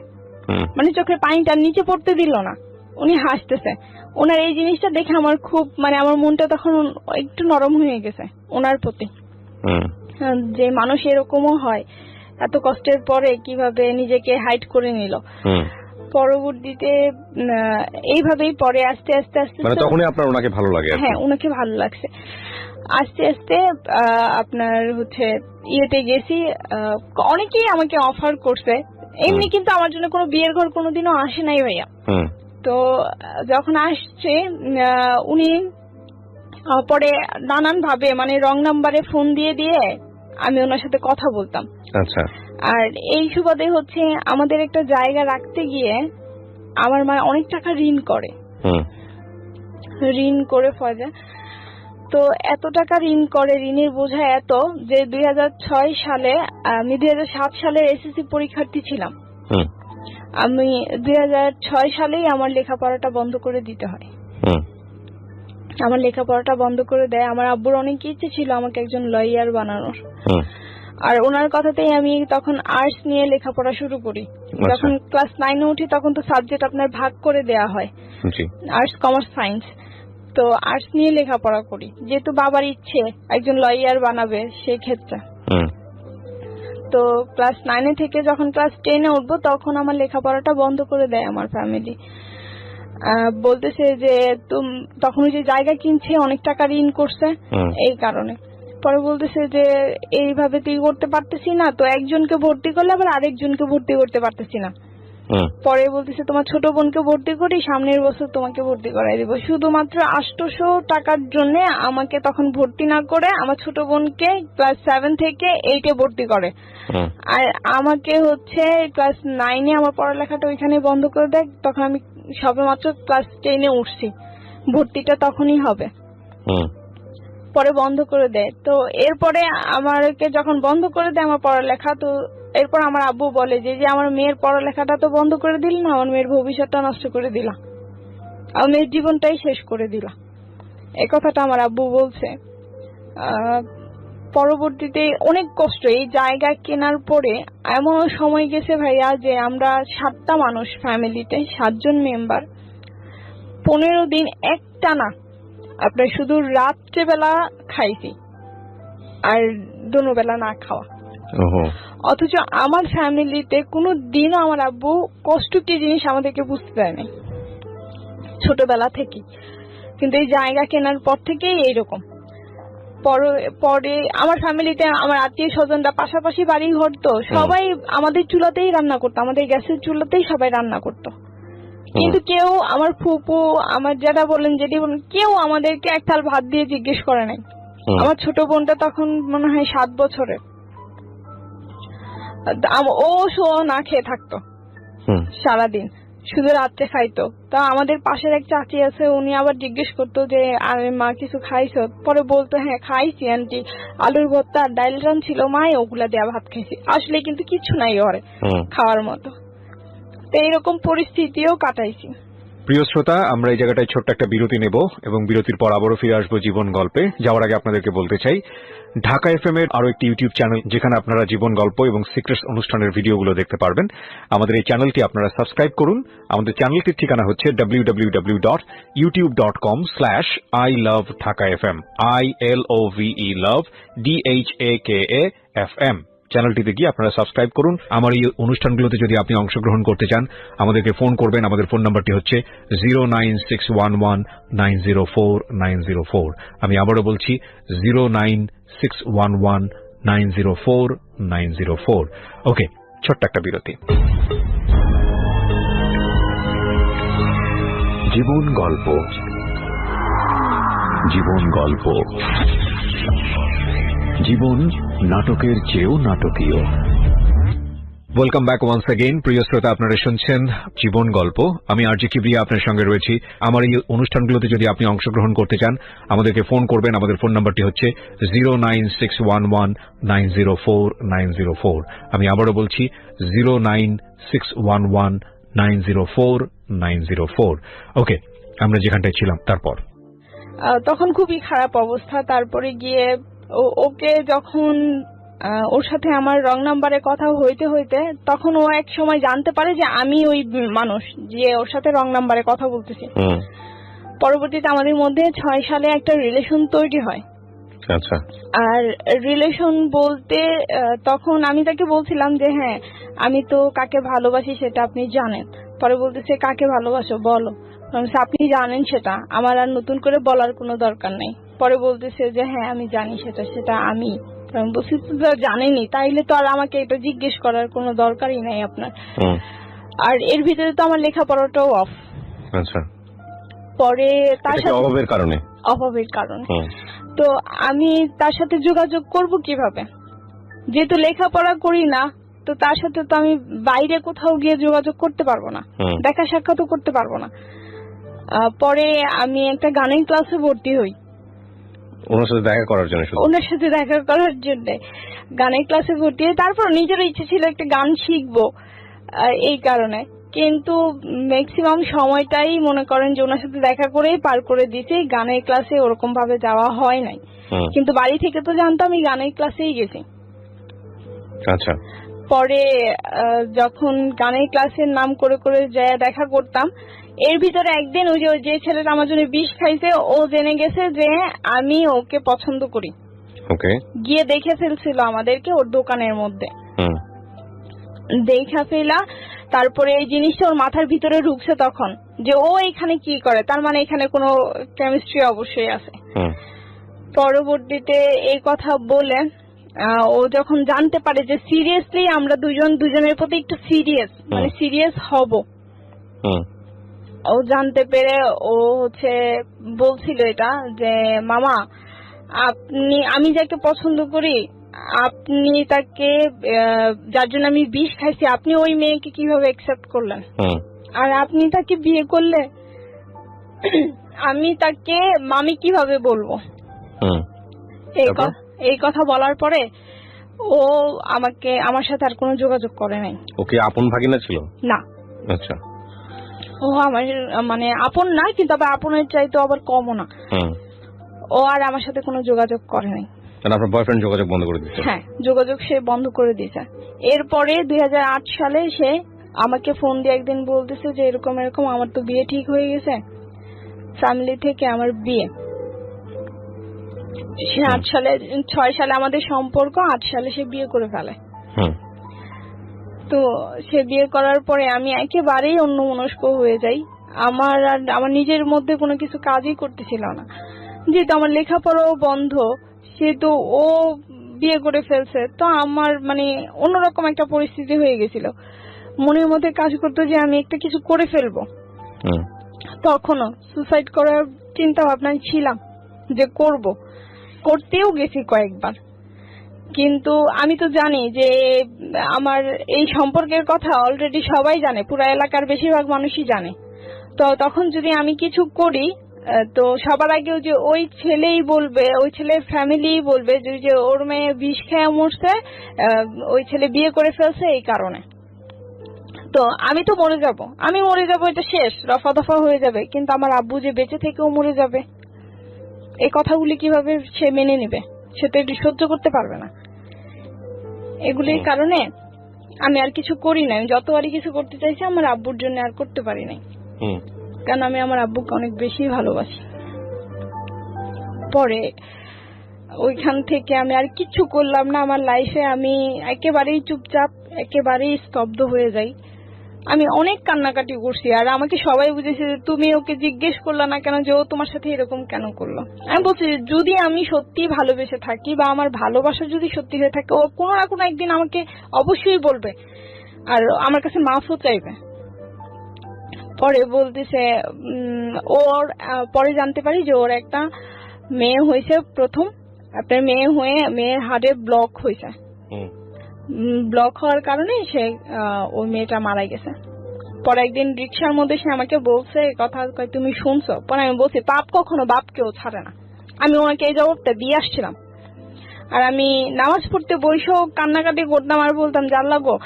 মানে চোখের পানিটা নিচে পড়তে দিল না, উনি হাসতেছে। ওনার এই জিনিসটা দেখে আমার খুব মানে আমার মনটা তখন একটু নরম হয়ে গেছে ওনার প্রতি, যে মানুষ এরকমও হয়, এত কষ্টের পরে কিভাবে নিজেকে হাইড করে নিল। পরবর্তীতে এইভাবেই পরে আস্তে আস্তে আস্তে মানে তখনই আপনার ওনাকে ভালো লাগে? হ্যাঁ, ওনাকে ভালো লাগছে। আস্তে আস্তে আপনার হচ্ছে ইয়েতে গেছি, অনেকেই আমাকে অফার করছে এমনি, কিন্তু আমার জন্য কোনো বিয়ের ঘর কোনোদিনও আসে নাই ভাইয়া। তো যখন আসছে উনি পরে নানান ভাবে মানে রং নাম্বারে ফোন দিয়ে দিয়ে আমি ওনার সাথে কথা বলতাম। আচ্ছা। আর এই সুবাদে হচ্ছে আমাদের একটা জায়গা রাখতে গিয়ে আমার মা অনেক টাকা ঋণ করে ফয়জা। তো এত টাকা ঋণ করে, ঋণের বোঝা এত যে 2006 সালে আমি 2007 সালের এসএসসি পরীক্ষার্থী ছিলাম। আমি 2006 সালেই আমার লেখাপড়াটা বন্ধ করে দিতে হয়। আমার লেখাপড়াটা বন্ধ করে দেয়। আমার আব্বুর অনেক ইচ্ছে ছিল আমাকে একজন লয়ার বানানোর, আর ওনার কথাতেই আমি তখন আর্টস নিয়ে লেখাপড়া শুরু করি। যখন ক্লাস 9 উঠি তখন তো সাবজেক্ট আপনার ভাগ করে দেয়া হয়, আর্টস, কমার্স, সায়েন্স। তো আর্টস নিয়ে লেখাপড়া করি, যেহেতু বাবার ইচ্ছে একজন লয়ার বানাবে সেই ক্ষেত্রে। তো ক্লাস 9 থেকে যখন ক্লাস 10 উঠবো তখন আমার লেখাপড়াটা বন্ধ করে দেয় আমার ফ্যামিলি। বলতেছে যে তখন ওই যে জায়গা কিনছে অনেক টাকা ঋণ করছে এই কারণে। পরে বলতেছে যে এইভাবে তুই করতে পারতেছি না, তো একজনকে ভর্তি করলে আবার আরেকজনকে ভর্তি করতে পারতেছি না। পরে বলতেছে তোমার ছোট বোনকে ভর্তি করি, সামনের বছর তোমাকে ভর্তি করাই দিব। শুধুমাত্র 800 টাকার জন্য আমাকে তখন ভর্তি না করে আমার ছোট বোনকে ক্লাস 7 থেকে 8-এ ভর্তি করে, আর আমাকে হচ্ছে ক্লাস 9-এ আমার পড়ালেখাটা ওইখানে বন্ধ করে দেয়। তখন আমি সবেমাত্র ক্লাস 10-এ উঠছি, ভর্তিটা তখনই হবে। পরে বন্ধ করে দেয়। তো এরপরে আমাকে যখন বন্ধ করে দেয় আমার পড়ালেখা, তো এরপর আমার আব্বু বলে যে আমার মেয়ের পড়ালেখাটা তো বন্ধ করে দিল না, আমার মেয়ের ভবিষ্যৎটা নষ্ট করে দিলা, আমার মেয়ের জীবনটাই শেষ করে দিলা। এই কথাটা আমার আব্বু বলছে। পরবর্তীতে অনেক কষ্ট, এই জায়গা কেনার পরে এমন সময় গেছে ভাইয়া যে আমরা 7টা মানুষ ফ্যামিলিতে, 7 জন মেম্বার, 15 দিন একটানা আপনার শুধু রাত্রেবেলা খাইছি আর দুপুরবেলা না খাওয়া। অথচ আমার ফ্যামিলিতে কোনো দিনও আমার আব্বু কষ্ট কি জিনিস আমাদেরকে বুঝতে দেয়নি ছোটবেলা থেকে, কিন্তু এই জায়গা কেনার পর থেকেই এইরকম। পরে আমার ফ্যামিলিতে আমার আত্মীয় স্বজনরা পাশাপাশি বাড়ি ঘর, তো সবাই আমাদের চুলাতেই রান্না করতো, আমাদের গ্যাসের চুলাতেই সবাই রান্না করতো। কিন্তু কেউ, আমার ফুপু, আমার যেটা বলেন যেটি বলেন, কেউ আমাদেরকে এক থাল ভাত দিয়ে জিজ্ঞেস করে নাই। আমার ছোট বোনটা তখন মনে হয় 7 বছরের, ও না খেয়ে থাকতো সারাদিন, শুধু রাত্রে খাইতো। তা আমাদের পাশের এক চাচি আছে, উনি আবার জিজ্ঞেস করতো যে আরে মা কিছু খাইছো? পরে বলতো হ্যাঁ খাইছি আন্টি, আলুর ভর্তা আর ডাইল রান ছিল মাই, ওগুলা দেয়া ভাত খাইছি। আসলে কিন্তু কিছু নাই ঘরে খাওয়ার মতো। তো এইরকম পরিস্থিতিও কাটাইছি। প্রিয় শ্রোতা, আমরা এই জায়গাটায় ছোট্ট একটা বিরতি নেব এবং বিরতির পর আবারও ফিরে আসবো জীবন গল্পে। যাওয়ার আগে আপনাদেরকে বলতে চাই, ঢাকা এফএম এর আরো একটি ইউটিউব চ্যানেল যেখানে আপনারা জীবন গল্প এবং সিক্রেটস অনুষ্ঠানের ভিডিওগুলো দেখতে পারবেন। আমাদের এই চ্যানেলটি আপনারা সাবস্ক্রাইব করুন। আমাদের চ্যানেলটির ঠিকানা হচ্ছে www.youtube.com/ilovedhakafm, ILOVE চ্যানেলটিতে গিয়ে আপনারা সাবস্ক্রাইব করুন। আমার এই অনুষ্ঠানগুলোতে যদি আপনি অংশগ্রহণ করতে চান আমাদেরকে ফোন করবেন। আমাদের ফোন নাম্বারটি হচ্ছে 09611904904। আমি আবারও বলছি 09611904904। ওকে, ছোট্ট একটা বিরতি। জীবন গল্প, জীবন গল্প, জীবন নাটকের চেয়েও নাটকীয়। Welcome back once again. প্রিয় শ্রোতা, আপনারা শুনছেন জীবন গল্প। আমি আরজি কিবরিয়া আপনার সঙ্গে রয়েছি। আমার এই অনুষ্ঠানগুলোতে যদি আপনি অংশগ্রহণ করতে চান আমাদেরকে ফোন করবেন। আমাদের ফোন নাম্বারটি হচ্ছে 09611904904। আমি আবারও বলছি 09611904904। ওকে, আমরা যেখানটায় ছিলাম তারপর তখন খুবই খারাপ অবস্থা। তারপরে গিয়ে ওকে যখন ওর সাথে আমার রং নাম্বারে কথা হইতে হইতে তখন ও এক সময় জানতে পারে যে আমি ওই মানুষ যে ওর সাথে রং নাম্বারে কথা বলতেছি। পরবর্তীতে আমাদের মধ্যে 6 সালে একটা রিলেশন তৈরি হয়। আচ্ছা। আর রিলেশন বলতে তখন আমি তাকে বলছিলাম যে হ্যাঁ আমি তো কাকে ভালোবাসি সেটা আপনি জানেন। পরে বলতেছে কাকে ভালোবাসো বলো। আপনি জানেন সেটা, আমার আর নতুন করে বলার কোনো দরকার নেই। পরে বলতেছে যে হ্যাঁ আমি জানি সেটা আমি। আমি বলছি জানেনি তাইলে তো আর আমাকে এটা জিজ্ঞেস করার কোনো দরকারই নাই আপনার। আর এর ভিতরে তো আমার লেখাপড়াটাও অফ। আচ্ছা। পরে তার সাথে অভাবের কারণে তো আমি তার সাথে যোগাযোগ করব কিভাবে, যেহেতু লেখাপড়া করি না, তো তার সাথে তো আমি বাইরে কোথাও গিয়ে যোগাযোগ করতে পারবো না, দেখা সাক্ষাৎও করতে পারবো না। পরে আমি একটা গানের ক্লাসে ভর্তি হই ওনার সাথে দেখা করার জন্য। গানের ক্লাসে ভর্তি হই, তারপর নিজেরও ইচ্ছে ছিল একটা গান শিখবো এই কারণে। কিন্তু ম্যাক্সিমাম সময়টাই মনে করেন যে ওনার সাথে দেখা করেই পার করে দিতে, গানের ক্লাসে ওরকম ভাবে যাওয়া হয় নাই। কিন্তু বাড়ি থেকে তো জানতাম আমি গানের ক্লাসেই গেছি। আচ্ছা। পরে যখন গানের ক্লাসের নাম করে করে যায় দেখা করতাম, এর ভিতরে একদিন ওই যে ছেলেটা আমার জন্য বিষ খাইছে ও জেনে গেছে যে আমি ওকে পছন্দ করি। গিয়ে দেখে ফেলছিল আমাদেরকে ওর দোকানের মধ্যে। দেখা ফেলা তারপরে এই জিনিসটা ওর মাথার ভিতরে ঢুকছে তখন যে ও এখানে কি করে, তার মানে এখানে কোনো কেমিস্ট্রি অবশ্যই আছে। পরবর্তীতে এই কথা বলে ও যখন জানতে পারে যে সিরিয়াসলি আমরা দুজনের প্রতি একটু সিরিয়াস হব, ও জানতে পেরে ও বলছিল এটা যে মামা আমি যাকে পছন্দ করি আপনি তাকে, যার জন্য আমি বিষ খাইছি, আপনি ওই মেয়েকে কিভাবে অ্যাকসেপ্ট করলেন, আর আপনি তাকে বিয়ে করলে আমি তাকে মামি কিভাবে বলবো। এই কথা বলার পরে ও আমার সাথে আর কোনো যোগাযোগ করে নাই। ওকে আপন ভাগিনা ছিল না? আচ্ছা। ও আমার মানে আপন না, কিন্তু আবার আপনের চাইতে আবার কমও না। ও আর আমার সাথে কোনো যোগাযোগ করে নাই। আপনার বয়ফ্রেন্ড যোগাযোগ বন্ধ করে দিয়েছে? হ্যাঁ, যোগাযোগ সে বন্ধ করে দিয়েছে। এরপরে 2008 সালে সে আমাকে ফোন দিয়ে একদিন বলতেছে যে এরকম আমার তো বিয়ে ঠিক হয়ে গেছে, ফ্যামিলি থেকে আমার বিয়ে। 6 সালে আমাদের সম্পর্ক, 8 সালে সে বিয়ে করে ফেলে। তো সে বিয়ে করার পরে আমি একেবারেই অন্যমনস্ক হয়ে যাই। আমার নিজের মধ্যে কোনো কিছু কাজই করতেছিল না, যেহেতু আমার লেখাপড়াও বন্ধ, সেহেতু ও বিয়ে করে ফেলছে। তো আমার মানে অন্যরকম একটা পরিস্থিতি হয়ে গেছিল, মনের মধ্যে কাজ করতো যে আমি একটা কিছু করে ফেলবো। তখনও সুসাইড করার চিন্তা ভাবনায় ছিলাম যে করতেও গেছি কয়েকবার, কিন্তু আমি তো জানি যে আমার এই সম্পর্কের কথা অলরেডি সবাই জানে, পুরো এলাকার বেশিরভাগ মানুষই জানে। তো তখন যদি আমি কিছু করি তো সবার আগেও যে ওই ছেলেই বলবে, ওই ছেলের ফ্যামিলি বলবে যে ওর মেয়ে বিষ খেয়ে মরছে, ওই ছেলে বিয়ে করে ফেলছে এই কারণে। তো আমি তো মরে যাব, এটা শেষ, রফা দফা হয়ে যাবে। কিন্তু আমার আব্বু যে বেঁচে থেকেও মরে যাবে, এই কথাগুলি কিভাবে সে মেনে নিবে? সে তো এটি সহ্য করতে পারবে না। এগুলির কারণে আমি আর কিছু করি নাই। যতবারই কিছু করতে চাইছি আমার আব্বুর জন্য আর করতে পারি নাই, কারণ আমি আমার আব্বুকে অনেক বেশি ভালোবাসি। পরে ওইখান থেকে আমি আর কিছু করলাম না আমার লাইফে। আমি একেবারেই চুপচাপ, একেবারেই স্তব্ধ হয়ে যাই। আমি অনেক কান্নাকাটি করছি, আর আমাকে সবাই বুঝেছে যে তুমি ওকে জিজ্ঞেস করলা না কেন যে ও তোমার সাথে এরকম কেন করলো। আমি বলছি যদি আমি সত্যি ভালোবেসে থাকি বা আমার ভালোবাসা যদি সত্যি হয়ে থাকে, ও কোনো না কোনো একদিন আমাকে অবশ্যই বলবে, আর আমার কাছে মাফও চাইবে। পরে বলতেছে ওর পরে জানতে পারি যে ওর একটা মেয়ে হয়েছে, প্রথম আপনার মেয়ে হয়ে মেয়ের হার্টে ব্লক হয়েছে। ব্লক হওয়ার কারণে সে ওই মেয়েটা মারা গেছে। পরে একদিন রিক্সার মধ্যে সে আমাকে বলছে কথা, তুমি শুনছো? পরে আমি বলছি পাপ কখনো বাপকেও ছাড়ে না। আমি ওনাকে এই জবাবটা দিয়ে আসছিলাম। আর আমি নামাজ পড়তে বসেও কান্নাকাটি করতাম আর বলতাম যে আল্লাহ গো,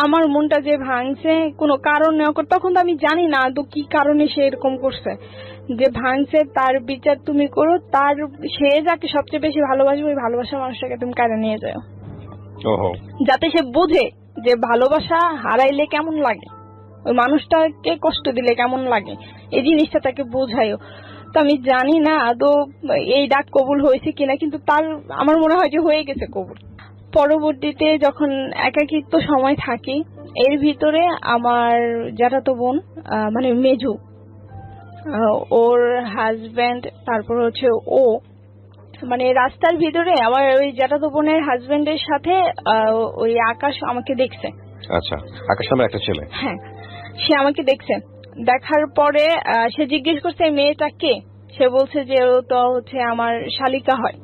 আমার মনটা যে ভাঙছে কোনো কারণ নেওয়া, তখন তো আমি জানি না তো কি কারণে সে এরকম করছে, যে ভাঙছে তার বিচার তুমি করো, তার সে যাকে সবচেয়ে বেশি ভালোবাসবে ওই ভালোবাসার মানুষটাকে তুমি কারে নিয়ে যাও। ওহো, যাতে সে বোঝে যে ভালোবাসা হারাইলে কেমন লাগে, ওই মানুষটাকে কষ্ট দিলে কেমন লাগে, এই জিনিসটা তাকে বোঝায়ও। তো আমি জানি না আদৌ এই ডাক কবুল হয়েছে কিনা, কিন্তু তার আমার মনে হয় যে হয়ে গেছে কবুল। পরবর্তীতে যখন একাকিত্ব সময় থাকি, এর ভিতরে আমার জ্যাঠাতো বোন মানে মেজু, ওর হাজবেন্ড, তারপর হচ্ছে ও, মানে রাস্তার ভিতরে আমার ওই জ্যাঠাতো বোনের হাজবেন্ডের সাথে ওই আকাশ আমাকে দেখছে। আচ্ছা, আকাশ নামের একটা ছেলে। হ্যাঁ, সে আমাকে দেখছে। দেখার পরে সে জিজ্ঞেস করছে মেয়েটা কে। সে বলছে যে ও তো হচ্ছে আমার শালিকা হয়।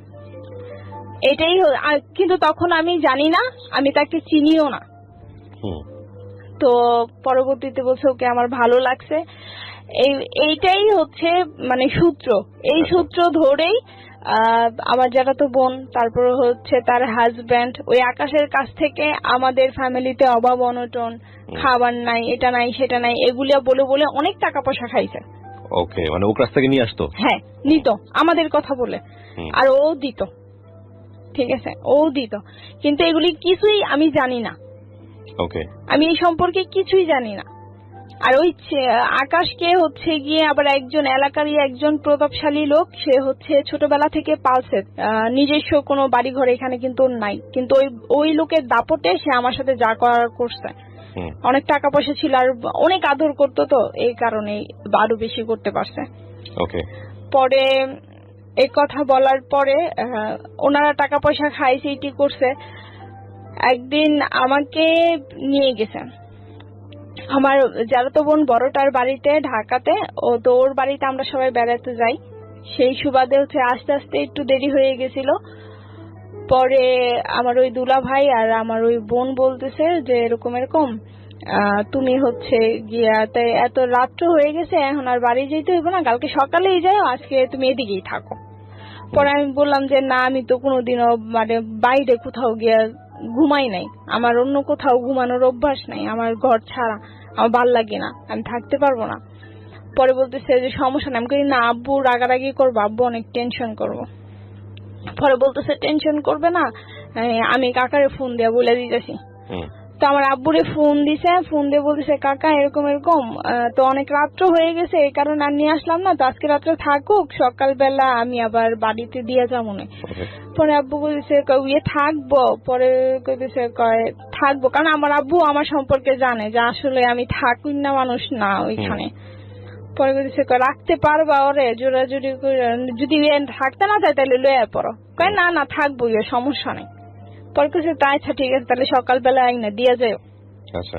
এটাই কিন্তু তখন আমি জানি না, আমি তাকে চিনিও না। তো পরবর্তীতে বলছে ওকে আমার ভালো লাগছে। এইটাই হচ্ছে মানে সূত্র। এই সূত্র ধরেই আমার যারা তো বোন, তারপর হচ্ছে তার হাজবেন্ড, ওই আকাশের কাছ থেকে আমাদের ফ্যামিলিতে অভাব অনটন, খাবার নাই, এটা নাই সেটা নাই, এগুলো বলে বলে অনেক টাকা পয়সা খাইছে। ওকে, মানে ও কাছ থেকে নিয়ে আসতো? হ্যাঁ, নিত আমাদের কথা বলে, আর ও দিত। ঠিক আছে, ও দিত, কিন্তু এগুলি কিছুই আমি জানি না। ওকে, আমি এই সম্পর্কে কিছুই জানি না। আর ওই আকাশকে হচ্ছে গিয়ে আবার একজন এলাকারই একজন প্রতাপশালী লোক, সে হচ্ছে ছোটবেলা থেকে পালছে, নিজস্ব কোনো বাড়ি ঘর এখানে কিন্তু নাই, কিন্তু ওই লোকের দাপটে সে আমার সাথে যা করার করছে। অনেক টাকা পয়সা ছিল আর অনেক আদর করতো, তো এই কারণে আরো বেশি করতে পারছে। ওকে, পরে এই কথা বলার পরে ওনারা টাকা পয়সা খাইছে, এটি করছে। একদিন আমাকে নিয়ে গেছে আমার যারা তো বোন বড়টার বাড়িতে ঢাকাতে, ও তো ওর বাড়িতে আমরা সবাই বেড়াতে যাই। সেই সুবাদে হচ্ছে আস্তে আস্তে একটু দেরি হয়ে গেছিল। পরে আমার ওই দুলা ভাই আর আমার ওই বোন বলতেছে যে এরকম এরকম তুমি হচ্ছে গিয়াতে এত রাত্র হয়ে গেছে, এখন আর বাড়ি যেতে হইব না, কালকে সকালেই যাও, আজকে তুমি এদিকেই থাকো। পরে আমি বললাম যে না, আমি তো কোনোদিনও মানে বাইরে কোথাও গিয়া ঘুমাই নাই, আমার অন্য কোথাও ঘুমানোর অভ্যাস নাই, আমার ঘর ছাড়া আমার ভাল লাগে না, আমি থাকতে পারবো না। পরে বলতেছে যে সমস্যা নেই। আমি কই না, আব্বু রাগারাগি করবো, আব্বু অনেক টেনশন করবো। পরে বলতেছে টেনশন করবে না, আমি কাকারে ফোন দিয়া বলে দিতেছি। তো আমার আব্বুরে ফোন দিছে, ফোন দিয়ে বলতেছে কাকা এরকম এরকম, তো অনেক রাত্র হয়ে গেছে, এই কারণে আর নিয়ে আসলাম না, তো আজকে রাত্রে থাকুক, সকালবেলা আমি আবার বাড়িতে দিয়ে যাবো না। পরে আব্বু বলছে ইয়ে থাকবো, পরে কইতেছে থাকবো, কারণ আমার আব্বু আমার সম্পর্কে জানে যে আসলে আমি থাকুই না মানুষ না ওইখানে। পরে কইতেছে রাখতে পারবা ওরে, জোরাজুরি যদি থাকতে না চাই তাহলে লয়ে পড়ো। কয় না না থাকবো, সমস্যা নেই। পরে কইছে তা আচ্ছা ঠিক আছে, তাহলে সকালবেলা না দিয়ে যাও। আচ্ছা,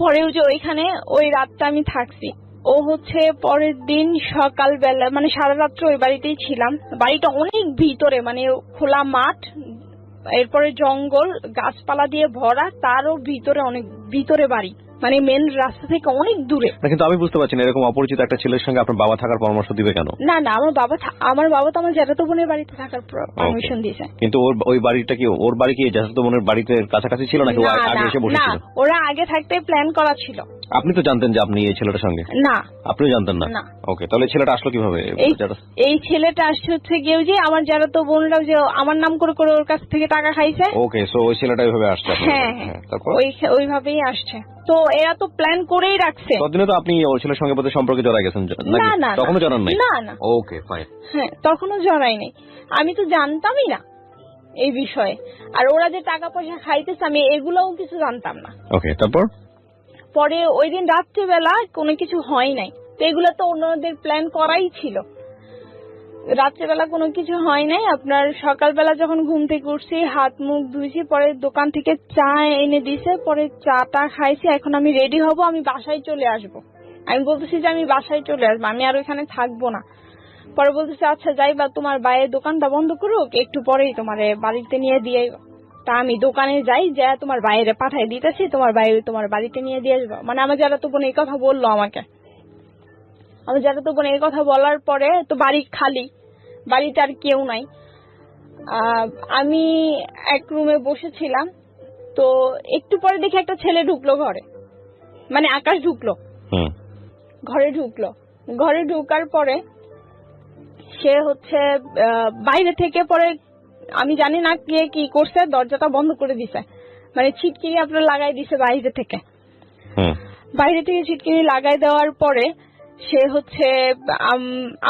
পরে ওই যে ওইখানে ওই রাতটা আমি থাকছি। ও হচ্ছে পরের দিন সকালবেলা মানে সারা রাত্র ওই বাড়িতেই ছিলাম। বাড়িটা অনেক ভিতরে, মানে খোলা মাঠ, এরপরে জঙ্গল, গাছপালা দিয়ে ভরা, তারও ভিতরে অনেক ভিতরে বাড়ি, মানে মেন রাস্তা থেকে অনেক দূরে। কিন্তু আমি বুঝতে পারছি না, এরকম অপরিচিত একটা ছেলের সঙ্গে আপনার বাবা থাকার পরামর্শ দিবে কেন? না না, আমার বাবা তো আমার জ্যাঠাতো বোনের বাড়িতে থাকার পারমিশন দিয়েছে। কিন্তু ওই বাড়িটা কি, ওর বাড়ি কি জ্যাঠাতো বোনের বাড়িতে কাছাকাছি ছিল নাকি আগে এসে বসেছিল? না, ওরা আগে থাকতে প্ল্যান করা ছিল। আপনি তো জানতেন যে আপনি এই ছেলেটার সঙ্গে? না, আপনিও জানতেন না? ওকে, তাহলে ছেলেটা আসলো কিভাবে? এই ছেলেটা আসছে হচ্ছে গিয়ে যে আমার জ্যাঠাতো বোনরাও যে আমার নাম করে করে ওর কাছ থেকে টাকা খাইছে। ওকে, সো ওই ছেলেটা ওইভাবে আসছে? হ্যাঁ, ওইভাবেই আসছে। তো এরা তো প্ল্যান করেই রাখছে। ততদিনে তো আপনি ওই ছেলের সঙ্গে বোধহয় সম্পর্কে জড়াই গেছেন নাকি? না, তখনো জানান নাই? না না। ওকে, ফাইন। হ্যাঁ, তখনও জড়াই নাই, আমি তো জানতামই না এই বিষয়ে। আর ওরা যে টাকা পয়সা খাইতেছে আমি এগুলোও কিছু জানতাম না। ওকে, তারপর? পরে ওই দিন রাত্রিবেলা কোনো কিছু হয় নাই, তো এগুলো তো অন্যদের প্ল্যান করাই ছিল। রাত্রিবেলা কোনো কিছু হয় নাই। আপনার সকালবেলা যখন ঘুম থেকে উঠছি, হাত মুখ ধুইছি, পরে দোকান থেকে চা এনে দিছে, পরে চাটা খাইছি। এখন আমি রেডি হব, আমি বাসায় চলে আসব। আমি বলতেছি যে আমি বাসায় চলে আসবো, আমি আর ওইখানে থাকবো না। পরে বলতেছে আচ্ছা যাই বা, তোমার বাইরে দোকানটা বন্ধ করুক, একটু পরেই তোমার বাড়িতে নিয়ে দিয়ে। তা আমি দোকানে যাই, যা তোমার বাইরে পাঠাই দিতেছি, তোমার বাইরে তোমার বাড়িতে নিয়ে দিয়ে আসবো। মানে আমার যারা তো বোন এই কথা বললো আমাকে। আমার যারা তো বোন এই কথা বলার পরে তো বাড়ি খালি, বাড়িতে আর কেউ নাই। আমি এক রুমে বসেছিলাম, তো একটু পরে দেখি একটা ছেলে ঢুকলো ঘরে, মানে আকাশ ঢুকলো ঘরে, ঘরে ঢুকার পরে সে হচ্ছে বাইরে থেকে পরে আমি জানি না কে কি করছে, দরজাটা বন্ধ করে দিছে, মানে ছিটকিনি আপনার লাগাই দিছে বাইরে থেকে। বাইরে থেকে ছিটকিনি লাগাই দেওয়ার পরে সে হচ্ছে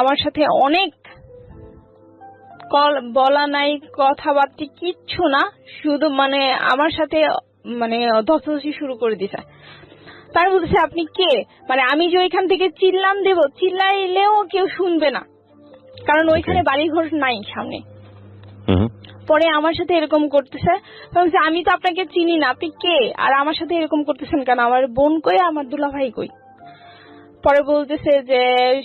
আমার সাথে অনেক বলা নাই, কথাবার্তা কিচ্ছু না, শুধু মানে আমার সাথে মানে ধস্তাধস্তি শুরু করে দিছে। তার বলছে আপনি কে, মানে আমি যে ওইখান থেকে চিল্লাম দেব, চিল্লাইলেও কেউ শুনবে না, কারণ ওইখানে বাড়িঘর নাই সামনে। পরে আমার সাথে এরকম করতেছে, আমি তো আপনাকে চিনি না, আপনি কে, আর আমার সাথে এরকম করতেছেন কেন, আমার বোন কই, আমার দুলাভাই কই। পরে বলতেছে যে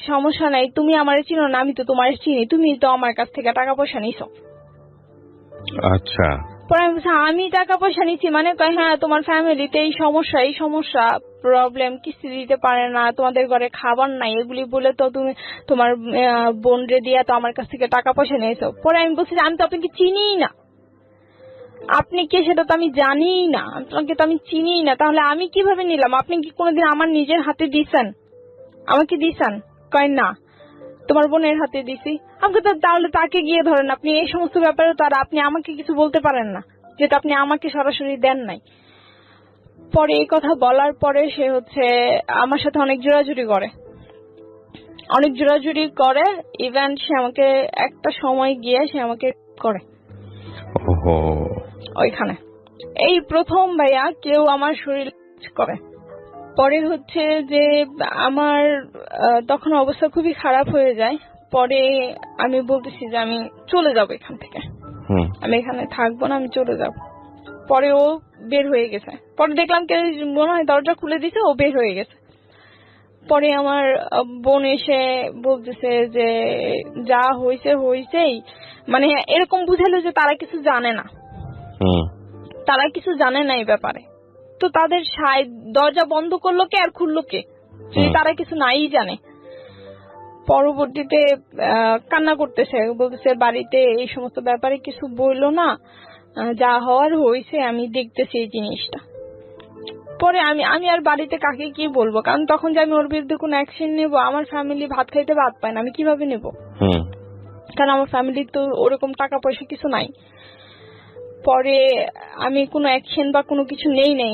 সমস্যা নাই, তুমি আমার চিনো না, আমি তো তোমার চিনি, তুমি তো আমার কাছ থেকে টাকা পয়সা নিছো। আচ্ছা। পরে আমি বলছি আমি টাকা পয়সা নিচ্ছি মানে, হ্যাঁ তোমার ফ্যামিলিতে এই সমস্যা প্রবলেম, কিস্তি দিতে পারে না, তোমাদের ঘরে খাবার নাই, এগুলি বলে তো তুমি তোমার বোন রে দিয়া তো আমার কাছ থেকে টাকা পয়সা নিয়েছো। পরে আমি বলছি আমি তো আপনাকে চিনিই না, আপনি কে সেটা তো আমি জানিই না, আপনাকে তো আমি চিনিই না, তাহলে আমি কিভাবে নিলাম, আপনি কি কোনোদিন আমার নিজের হাতে দিছেন, আমাকে দিছেন? কয় না, তোমার বোনের হাতে দিছি। আমাকে তো তাহলে তাকে গিয়ে ধরেন, আপনি এই সমস্ত ব্যাপারে তো আর আপনি আমাকে কিছু বলতে পারেন না, যেটা আপনি আমাকে সরাসরি দেন নাই। পরে এই কথা বলার পরে সে হচ্ছে আমার সাথে অনেক জোরাজুরি করে, ইভেন সে আমাকে একটা সময় গিয়ে সে আমাকে করে ওইখানে। এই প্রথম ভাইয়া কেউ আমার শরীর করে। পরে হচ্ছে যে আমার তখন অবস্থা খুবই খারাপ হয়ে যায়। পরে আমি বলতেছি যে আমি চলে যাব এখান থেকে, আমি এখানে থাকবো না, আমি চলে যাব। পরে ও বের হয়ে গেছে, পরে দেখলাম কেউ মনে হয় দরজা খুলে দিছে, ও বের হয়ে গেছে। পরে আমার বোন এসে বলতেছে যে যা হয়েছেই, মানে এরকম বুঝালো যে তারা কিছু জানে না এই ব্যাপারে। তো তাদের দরজা বন্ধ করলো কে আর খুললো কে, যদি তারা কিছু নাই জানে। পরবর্তীতে কান্না করতেছে, বলতেছে বাড়িতে এই সমস্ত ব্যাপারে কিছু বললো না, যা হওয়ার হয়েছে, আমি দেখতেছি এই জিনিসটা। পরে আমি আর বাড়িতে কাকে কি বলবো, কারণ তখন যে আমি ওর বিরুদ্ধে কোনো অ্যাকশন নেবো, আমার ফ্যামিলি ভাত খাইতে ভাত পায় না, আমি কিভাবে নেব, কারণ আমার ফ্যামিলির তো ওরকম টাকা পয়সা কিছু নাই। পরে আমি কোনো অ্যাকশন বা কোনো কিছু নেই নাই।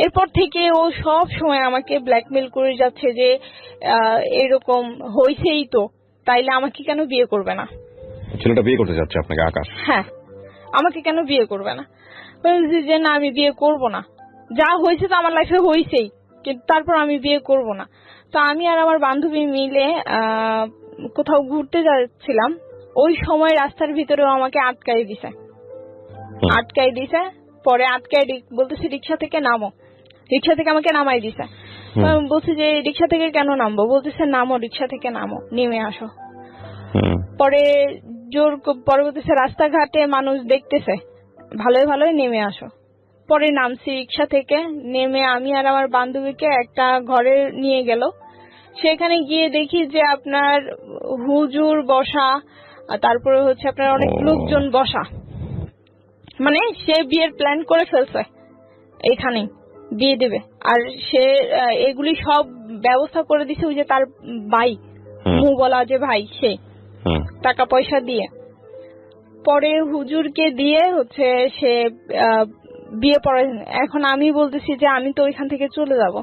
এরপর থেকে ও সব সময় আমাকে ব্ল্যাকমেল করে যাচ্ছে যে এরকম হয়েছেই তো, তাইলে আমাকে কেন বিয়ে করবে না। ছেলেটা বিয়ে করতে যাচ্ছে আপনাকে, আকাশ? হ্যাঁ, আমাকে কেন বিয়ে করবে না। বলছি যে না, আমি বিয়ে করব না, যা হয়েছে তো আমার লাইফে হয়েছেই, কিন্তু তারপর আমি বিয়ে করব না। তো আমি আর আমার বান্ধবী মিলে কোথাও ঘুরতে যাচ্ছিলাম, ওই সময় রাস্তার ভিতরেও আমাকে আটকাই দিছে। পরে বলতেছে রিক্সা থেকে নামো, রিক্সা থেকে আমাকে নামাই দিছে। বলছি যে রিক্সা থেকে কেন নামবো, বলতেছে নামো, রিক্সা থেকে নামো, নেমে আসো। পরে পরে বলতেছে রাস্তাঘাটে মানুষ দেখতেছে, ভালোই নেমে আসো। পরে নামছি রিক্সা থেকে, নেমে আমি আর আমার বান্ধবীকে একটা ঘরে নিয়ে গেল। সেখানে গিয়ে দেখি যে আপনার হুজুর বসা, তারপরে হচ্ছে আপনার অনেক লোকজন বসা, মানে সে বিয়ের প্ল্যান করে ফেলছে, এইখানেই বিয়ে দেবে। আর সে এগুলি সব ব্যবস্থা করে দিছে ওই যে তার ভাই, বলা যে ভাই, সে টাকা পয়সা দিয়ে। পরে হুজুরকে দিয়ে হচ্ছে সে বিয়ে পড়ায়। এখন আমি বলতেছি যে আমি তো ওইখান থেকে চলে যাব,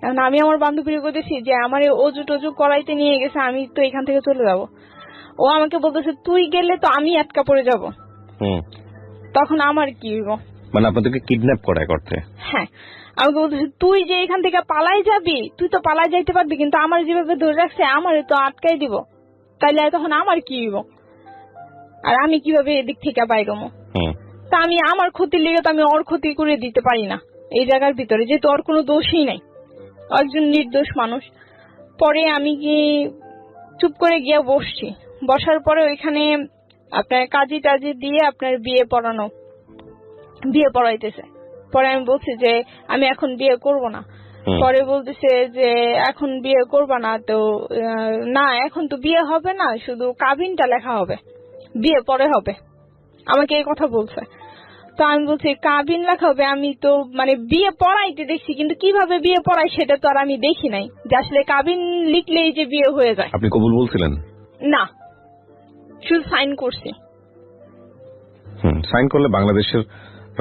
এখন আমি আমার বান্ধবীকে বলতেছি যে আমার অজু টজু করাইতে নিয়ে গেছে, আমি তো এখান থেকে চলে যাব। ও আমাকে বলতেছে তুই গেলে তো আমি আটকা পড়ে যাব, তখন আমার কি হইব, মানে আপনাদেরকে কিডন্যাপ করতে। হ্যাঁ, আমাকে বলতেছে তুই যে এখান থেকে পালাই যাবি, তুই তো পালাই যাইতে পারবি, কিন্তু আমার যেভাবে ধরে রাখছে আমার তো আটকাই দিব, তাইলে তখন আমার কি হইব, আর আমি কিভাবে এদিক থেকে বাইরমো। তা আমি আমার ক্ষতির লেগে তো আমি ওর ক্ষতি করে দিতে পারি না এই জায়গার ভিতরে, যেহেতু ওর কোনো দোষই নাই, একজন নির্দোষ মানুষ। পরে আমি কি চুপ করে গিয়ে বসছি, বসার পরে ওইখানে আপনার কাজী টাজি দিয়ে আপনার বিয়ে পড়াইতেছে। পরে আমি বলছি যে আমি এখন বিয়ে করব না। পরে বলতেছে যে এখন বিয়ে করবা না তো, না এখন তো বিয়ে হবে না, শুধু কাবিনটা লেখা হবে, বিয়ে পরে হবে, আমাকে এই কথা বলছে। তো আমি বলছি কাবিন লেখা হবে, আমি তো মানে বিয়ে পড়াইতে দেখছি, কিন্তু কিভাবে বিয়ে পড়াই সেটা তো আর আমি দেখি নাই, যে আসলে কাবিন লিখলেই যে বিয়ে হয়ে যায়। আপনি কবুল বলছিলেন? না, শুধু সাইন করছি। সাইন করলে বাংলাদেশের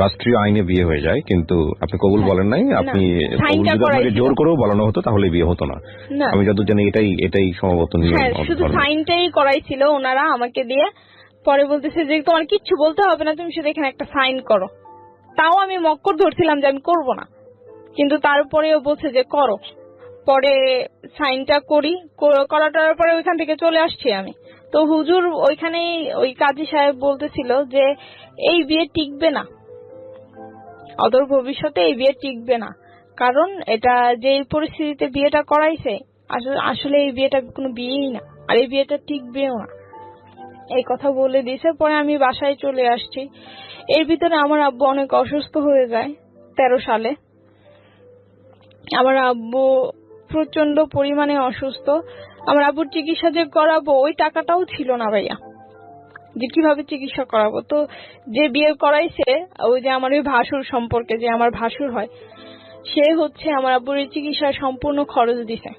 রাষ্ট্রীয় আইনে বিয়ে হয়ে যায়, কিন্তু আপনি কবুল বলেন নাই। আপনি কবুল যদি আপনাকে জোর করেও বলানো হতো তাহলে বিয়ে হতো না। আমি যতদূর জানি এটাই সম্ভবত নিয়ম। শুধু সাইনটাই করাইছিল ওনারা আমাকে দিয়ে। পরে বলতেছে যে তোমার কিচ্ছু বলতে হবে না, তুমি শুধু এখানে একটা সাইন করো। তাও আমি মক্কর ধরছিলাম যে আমি করবো না, কিন্তু তারপরেও বলছে যে করো। পরে সাইনটা করাটার পরে ওইখান থেকে চলে আসছি আমি। তো হুজুর ওইখানে ওই কাজী সাহেব বলতেছিল যে এই বিয়ে টিকবে না, অদূর ভবিষ্যতে এই বিয়ে টিকবে না, কারণ এটা যে পরিস্থিতিতে বিয়েটা করাইছে আসলে এই বিয়েটা কোনো বিয়েই না, আর এই বিয়েটা টিকবেও না, এই কথা বলে দিয়েছে। পরে আমি বাসায় চলে আসছি। এর ভিতরে আমার আব্বু অনেক অসুস্থ হয়ে যায় 13 সালে। আমার আব্বু প্রচন্ড পরিমাণে অসুস্থ। আমার আব্বুর চিকিৎসা যে করাবো ওই টাকাটাও ছিল না ভাইয়া, যে কিভাবে চিকিৎসা করাবো। তো যে বিয়ে করাইছে ওই যে আমার ওই ভাসুর সম্পর্কে, যে আমার ভাসুর হয়, সে হচ্ছে আমার আব্বুর এই চিকিৎসার সম্পূর্ণ খরচ দিছে।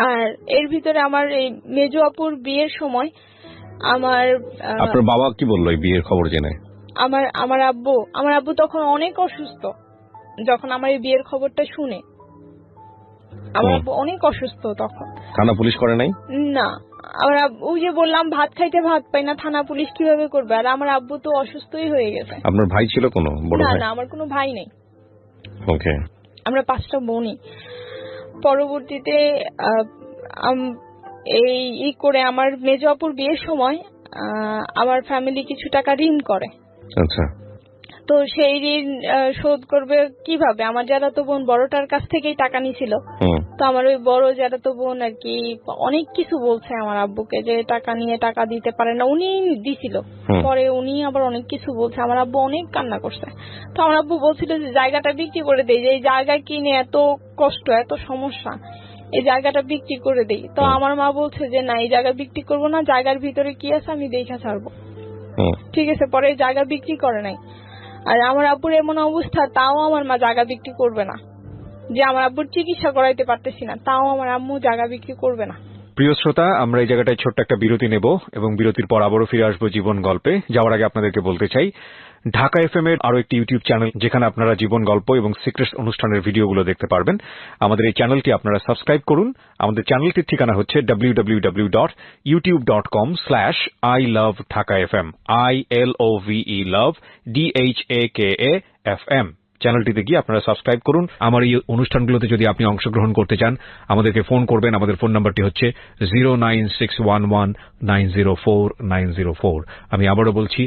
আর এর ভিতরে আমার এই মেজো আপুর বিয়ের সময় আপনার বাবা কি বললো এই বিয়ের খবর জেনে? আমার আব্বু তখন অনেক অসুস্থ। যখন আমার এই বিয়ের খবরটা শুনে, আমার আব্বু অনেক অসুস্থ তখন। থানা পুলিশ করে নাই? না, আমার আব্বু যে বললাম ভাত খাইতে ভাত পাই না, থানা পুলিশ কিভাবে করবে? আর আমার আব্বু তো অসুস্থই হয়ে গেছে। আপনার ভাই ছিল কোনো বড় ভাই? না, আমার কোনো ভাই নেই। ওকে। আমরা 5টা বোনই। পরবর্তীতে এই করে আমার মেজো আপুর বিয়ের সময় আমার ফ্যামিলি কিছু টাকা ঋণ করে। আচ্ছা। তো সেই ঋণ শোধ করবে কিভাবে? আমার যারা তো বোন বড়টার কাছ থেকেই টাকা নিয়েছিল। তো আমার ওই বড় যারা তো বোন আর কি অনেক কিছু বলছে আমার আব্বুকে, যে টাকা নিয়ে টাকা দিতে পারে না, উনি দিছিল। পরে উনি আবার অনেক কিছু বলছে, আমার আব্বু অনেক কান্না করছে। তো আমার আব্বু বলছিল যে জায়গাটা বিক্রি করে দেই, যে এই জায়গা কিনে এত কষ্ট এত সমস্যা, এই জায়গাটা বিক্রি করে দেই। তো আমার মা বলছে যে না, এই জায়গা বিক্রি করবো না, জায়গার ভিতরে কি আছে আমি দেখা ছাড়বো। ঠিক আছে, পরে এই জায়গা বিক্রি করে নাই। আর আমার আব্বুর এমন অবস্থা, তাও আমার মা জায়গা বিক্রি করবে না, যে আমার আব্বুর চিকিৎসা করাইতে পারতেছি না, তাও আমার আম্মু জায়গা বিক্রি করবে না। প্রিয় শ্রোতা, আমরা এই জায়গাটায় ছোট্ট একটা বিরতি নেব এবং বিরতির পর আবারও ফিরে আসবো জীবন গল্পে। যাওয়ার আগে আপনাদেরকে বলতে চাই, ঢাকা এফএম এর আরো একটি ইউটিউব চ্যানেল যেখানে আপনারা জীবন গল্প এবং সিক্রেটস অনুষ্ঠানের ভিডিওগুলো দেখতে পারবেন। আমাদের এই চ্যানেলটি আপনারা সাবস্ক্রাইব করুন। আমাদের চ্যানেলটির ঠিকানা হচ্ছে www.youtube.com/ilovedhakafm ILOVE চ্যানেলটিতে গিয়ে আপনারা সাবস্ক্রাইব করুন। আমার এই অনুষ্ঠানগুলোতে যদি আপনি অংশগ্রহণ করতে চান, আমাদেরকে ফোন করবেন। আমাদের ফোন নাম্বারটি হচ্ছে 09611904904। আমি আবারও বলছি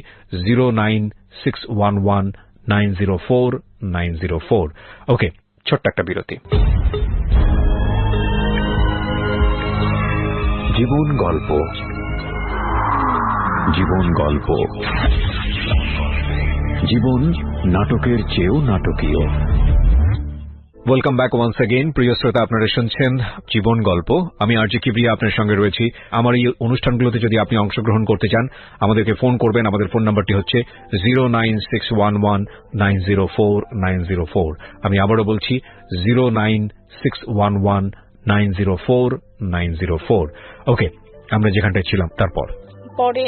09611904904। ওকে, ছোট্ট একটা বিরতি। জীবন গল্প, জীবন গল্প, জীবন নাটকের চেয়েও নাটকীয়। Welcome back once again. প্রিয় শ্রোতা, আপনারা শুনছেন জীবন গল্প। আমি আরজি কিবরিয়া আপনার সঙ্গে রয়েছি। আমার এই অনুষ্ঠানগুলোতে যদি আপনি অংশগ্রহণ করতে চান, আমাদেরকে ফোন করবেন। আমাদের ফোন নাম্বারটি হচ্ছে 09611904904। আমি আবারও বলছি 09611904904। ওকে, আমরা যেখানটায় ছিলাম তারপর পরে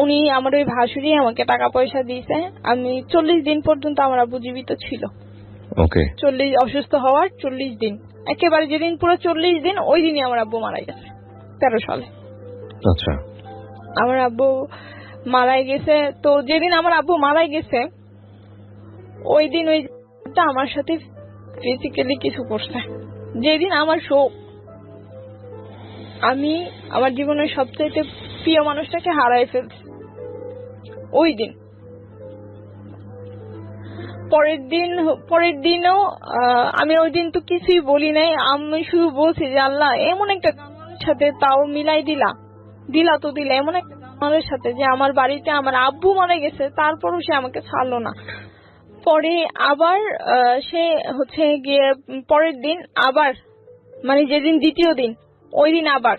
উনি আমার ওই ভাসুরি আমাকে টাকা পয়সা দিয়েছে। আমি 40 দিন পর্যন্ত আমার আব্বু জীবিত ছিল। ওকে। 40 অসুস্থ হওয়ার 40 দিন, একেবারে যেদিন পুরো 40 দিন ওই দিনই আমার আব্বু মারা গেছে 13 সালে। আচ্ছা। আমার আব্বু মারা গেছে। তো যেদিন আমার আব্বু মারা গেছে ওই দিন ওইটা আমার সাথে ফিজিক্যালি কিছু করছে। যেদিন আমার শোক, আমি আমার জীবনের সবচেয়ে প্রিয় মানুষটাকে হারাই ফেলছি ওই দিন। পরের দিনও আমি ওই দিন তো কিছুই বলি নাই, আমি শুধু বলছি যে আল্লাহ এমন একটা মানুষের সাথে তাও মিলাই দিলা এমন একটা মানুষের সাথে যে আমার বাড়িতে আমার আব্বু মারা গেছে, তারপরও সে আমাকে ছাড়লো না। পরে আবার সে হচ্ছে গিয়ে পরের দিন আবার, মানে যেদিন দ্বিতীয় দিন, ওই দিন আবার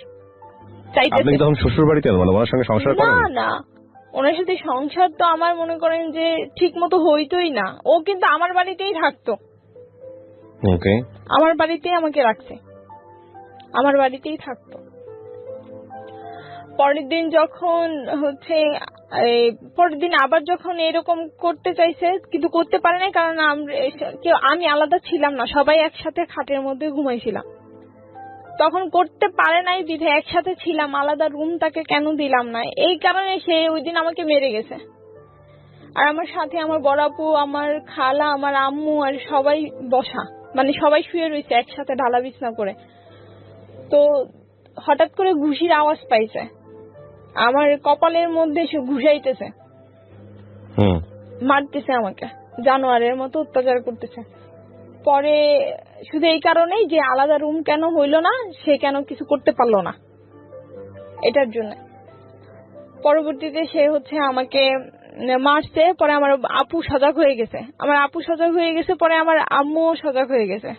চাইতেছে। আপনি তখন শ্বশুর বাড়িতে ওনার সঙ্গে সংসার করেন? না, ওনার সাথে সংসার তো আমার মনে করেন যে ঠিক মতো হইতোই না। ও কিন্তু আমার বাড়িতেই থাকতো। ওকে। আমার বাড়িতেই আমাকে রাখছে, আমার বাড়িতেই থাকতো। পরের দিন যখন হচ্ছে পরের দিন আবার যখন এরকম করতে চাইছে কিন্তু করতে পারে না, কারণ আমি আলাদা ছিলাম না, সবাই একসাথে খাটের মধ্যে ঘুমাইছিলাম। তখন করতে পারে নাই বিধে একসাথে ছিলাম, আলাদা রুম তাকে কেন দিলাম না, এই কারণে সে ওই দিন আমাকে মেরে গেছে। আর আমার সাথে আমার বড় আপু, আমার খালা, আমার আম্মু আর সবাই বসা, মানে সবাই শুয়ে রয়েছে একসাথে ঢালা বিছনা করে। তো হঠাৎ করে ঘুষির আওয়াজ পাইছে, আমার কপালের মধ্যে সে ঘুষাইতেছে, মারতেছে আমাকে, জানোয়ারের মতো অত্যাচার করতেছে। পরে শুধু এই কারণেই যে আলাদা রুম কেন হইল না, সে কেন কিছু করতে পারলো না, এটার জন্য। পরবর্তীতে সে হচ্ছে আমাকে মারছে। পরে আমার আপু সজাগ হয়ে গেছে, পরে আমার আম্মু সজাগ হয়ে গেছে।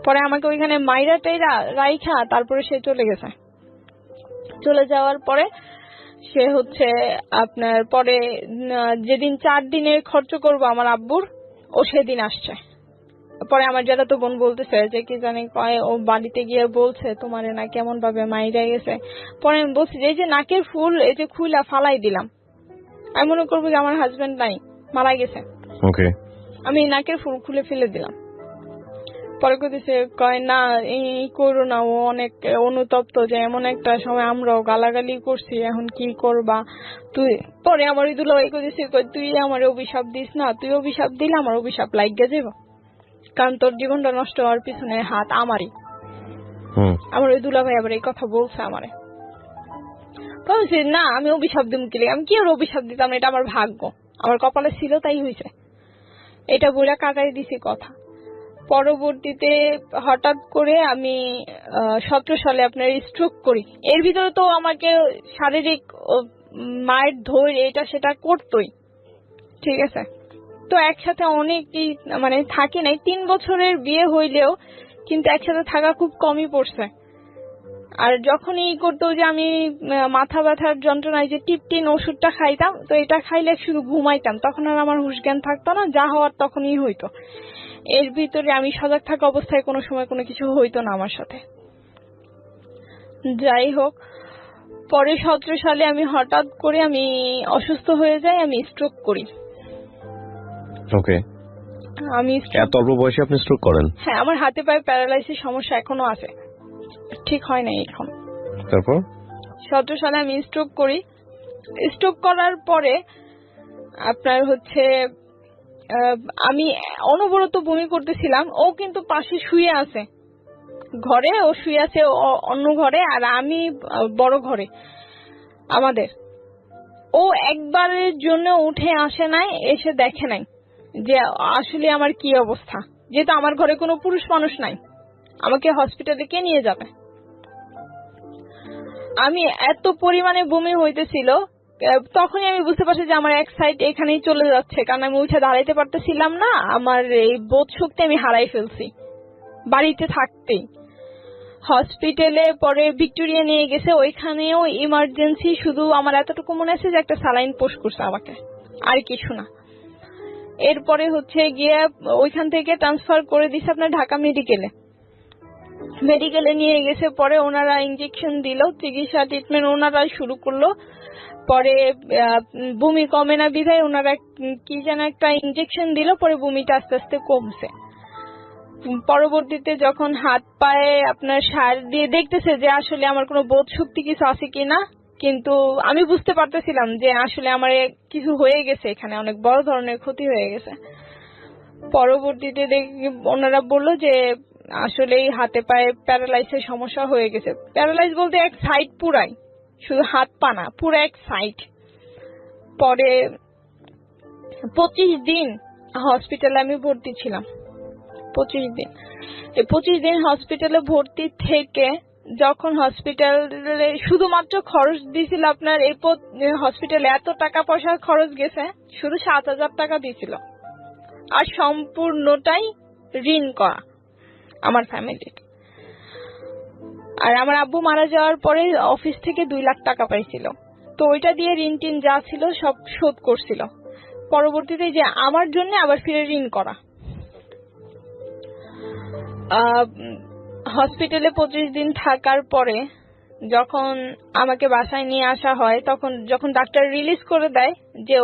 পরে আমাকে ওইখানে মাইরা টাইরা রাইখা তারপরে সে চলে গেছে। চলে যাওয়ার পরে সে হচ্ছে আপনার পরে যেদিন 4 দিনের খরচ করবো আমার আব্বুর, ও সেদিন আসছে। পরে আমার যারা তো বোন বলতেছে যে কি জানি কয়, ও বাড়িতে গিয়ে বলছে তোমার না কেমন ভাবে মাইরা গেছে। পরে আমি বলছি যে এই যে নাকের ফুল এই যে খুইলা ফালাই দিলাম, আমি মনে করবো যে আমার হাজবেন্ড নাই, মারা গেছে। আমি নাকের ফুল খুলে ফেলে দিলাম। পরে কইতেছে কয় না এই করো না, ও অনেক অনুতপ্ত যে এমন একটা সময় আমরাও গালাগালি করছি, এখন কি করবা তুই। পরে আমার ওই দুলাভাই কইতেছে তুই আমার অভিশাপ দিস না, তুই অভিশাপ দিলে আমার অভিশাপ লাগিয়ে যাব, কারণ তোর জীবনটা নষ্ট হওয়ার পিছনে হাত আমারই। আমার ওই দুলাভাই আবার এই কথা বলছে আমারে। বলছি না আমি অভিশাপ দিব কি, আমি কি আর অভিশাপ দিতাম, এটা আমার ভাগ্য, আমার কপালে ছিল তাই হয়েছে, এটা বলে কাটাই দিছি কথা। পরবর্তীতে হঠাৎ করে আমি 17 সালে আপনার স্ট্রোক করি। এর ভিতরে তো আমাকে শারীরিক মায়ের ধৈর্য এটা সেটা করতোই, ঠিক আছে। তো একসাথে অনেকই মানে থাকি নাই, 3 বছরের বিয়ে হইলেও কিন্তু একসাথে থাকা খুব কমই পড়ছে। আর যখনই করতো যে আমি মাথা ব্যথার যন্ত্রণায় যে টিপটিন ওষুধটা খাইতাম, তো এটা খাইলে শুধু ঘুমাইতাম, তখন আর আমার হুঁশ জ্ঞান থাকতো না, যা হওয়ার তখনই হইতো। এর ভিতরে আমি সজাগ থাকা অবস্থায় কোনো সময় কোনো কিছু হইতো না আমার সাথে। যাই হোক, পরে 17 সালে আমি হঠাৎ করে আমি অসুস্থ হয়ে যাই, আমি স্ট্রোক করি। আমি এত অল্প বয়সে আপনি স্ট্রোক করেন? হ্যাঁ, আমার হাতে পায়ে প্যারালাইসিস সমস্যা এখনো আছে, ঠিক হয় নাই এখন। তারপর 17 সালে আমি স্ট্রোক করি। স্ট্রোক করার পরে আপনার হচ্ছে আমি অনবরত বমি করতেছিলাম। ও কিন্তু পাশে শুয়ে আছে, ঘরে ও শুয়ে আছে অন্য ঘরে, আর আমি বড় ঘরে আমাদের। ও একবারের জন্য উঠে আসে নাই, এসে দেখে নাই যে আসলে আমার কি অবস্থা, যেহেতু আমার ঘরে কোনো পুরুষ মানুষ নাই, আমাকে হসপিটালে কে নিয়ে যাবে। আমি এত পরিমাণে বমি হইতেছিল, তখনই আমি বুঝতে পারছি যে আমার এক সাইড এখানেই চলে যাচ্ছে, কারণ আমি উঠে দাঁড়াইতে পারতেছিলাম না, আমার এই বোধ শক্তি আমি হারাই ফেলছি বাড়িতে থাকতেই। হসপিটালে পরে ভিক্টোরিয়া নিয়ে গেছে, ওইখানেও ইমার্জেন্সি, শুধু আমার এতটুকু মনে আছে যে একটা স্যালাইন পোস্ট করছে আমাকে, আর কিছু না। এরপরে হচ্ছে গিয়ে ওইখান থেকে ট্রান্সফার করে দিছে আপনার ঢাকা মেডিকেলে নিয়ে গেছে। পরে ওনারা ইনজেকশন দিল, চিকিৎসা ট্রিটমেন্ট ওনারা শুরু করলো। পরে বমি কমে না বিধায় ওনারা কি যেন একটা ইনজেকশন দিল, পরে বমিটা আস্তে আস্তে কমছে। পরবর্তীতে যখন হাত পায়ে আপনার সার দিয়ে দেখতেছে যে আসলে আমার কোনো বোধ শক্তি কিছু আছে কিনা, কিন্তু আমি বুঝতে পারতেছিলাম যে আসলে আমার কিছু হয়ে গেছে, এখানে অনেক বড় ধরনের ক্ষতি হয়ে গেছে। পরবর্তীতে ওনারা বললো যে আসলে হাতে পায়ে প্যারালাইসের সমস্যা হয়ে গেছে। প্যারালাইজ বলতে এক সাইড পুরাই, শুধু হাত পা না, পুরো এক সাইড। পরে 25 দিন হসপিটালে আমি ভর্তি ছিলাম। 25 দিন, এই 25 দিন হসপিটালে ভর্তি থেকে যখন হসপিটালে শুধুমাত্র খরচ দিয়েছিল আপনার, এই হসপিটালে এত টাকা পয়সা খরচ গেছে, শুধু 7,000 টাকা দিয়েছিল, আর সম্পূর্ণটাই ঋণ করা আমার ফ্যামিলির। আর আমার আব্বু মারা যাওয়ার পরে অফিস থেকে 2 লাখ টাকা পাইছিল, তো ওইটা দিয়ে ঋণ টিন যা ছিল সব শোধ করছিল। পরবর্তীতে যে আমার জন্য আবার ফিরে ঋণ করা। হসপিটালে 25 দিন থাকার পরে যখন আমাকে বাসায় নিয়ে আসা হয়, তখন যখন ডাক্তার রিলিজ করে দেয় যে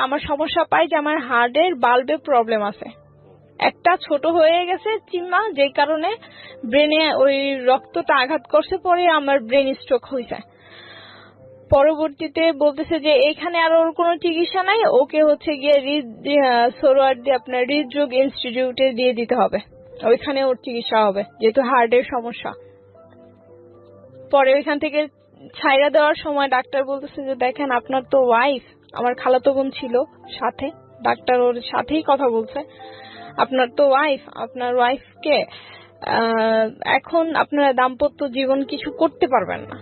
আমার সমস্যা পায় যে আমার হার্টের বাল্বে প্রবলেম আছে, একটা ছোট হয়ে গেছে চিম্মা, যে কারণে ব্রেনে ওই রক্তটা আঘাত করছে, পরে আমার ব্রেন স্ট্রোক হয়েছে। পরবর্তীতে বলতেছে যে এখানে আর ওর কোনো চিকিৎসা নাই, ওকে হচ্ছে গিয়ে সোহরাওয়ার্দী আপনার হৃদরোগ ইনস্টিটিউটে দিয়ে দিতে হবে, ওইখানে ওর চিকিৎসা হবে যেহেতু হার্টের সমস্যা। পরে ওইখান থেকে ছাইরা দেওয়ার সময় ডাক্তার বলতেছে যে দেখেন আপনার তো ওয়াইফ, আমার খালাতো বোন ছিল সাথে, ডাক্তার ওর সাথেই কথা বলছে, আপনার তো ওয়াইফ, আপনার ওয়াইফকে এখন আপনারা দাম্পত্য জীবন কিছু করতে পারবেন না,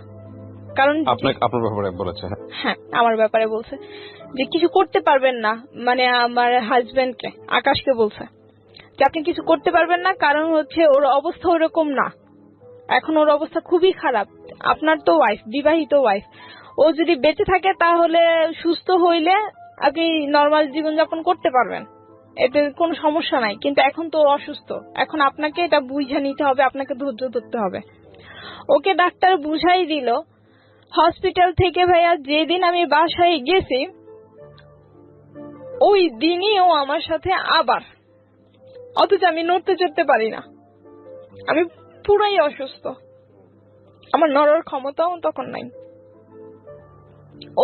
কারণ আপনার ব্যাপারে বলেছে। হ্যাঁ আমার ব্যাপারে বলছে যে কিছু করতে পারবেন না, মানে আমার হাজবেন্ডকে, আকাশকে বলছে যে আপনি কিছু করতে পারবেন না, কারণ হচ্ছে ওর অবস্থা ওরকম না, এখন ওর অবস্থা খুবই খারাপ। আপনার তো ওয়াইফ, বিবাহিত ওয়াইফ, ও যদি বেঁচে থাকে তাহলে সুস্থ হইলে আপনি নর্মাল জীবনযাপন করতে পারবেন, এতে কোনো সমস্যা নাই, কিন্তু এখন তো অসুস্থ, এখন আপনাকে এটা বুঝে নিতে হবে, আপনাকে ধৈর্য ধরতে হবে। ওকে ডাক্তার বুঝাই দিল। হসপিটাল থেকে ভাইয়া যেদিন আমি বাসায় গেছি ওই দিনই ও আমার সাথে আবার, অথচ আমি নড়তে চড়তে পারি না, আমি পুরাই অসুস্থ, আমার নড়ার ক্ষমতাও তখন নাই।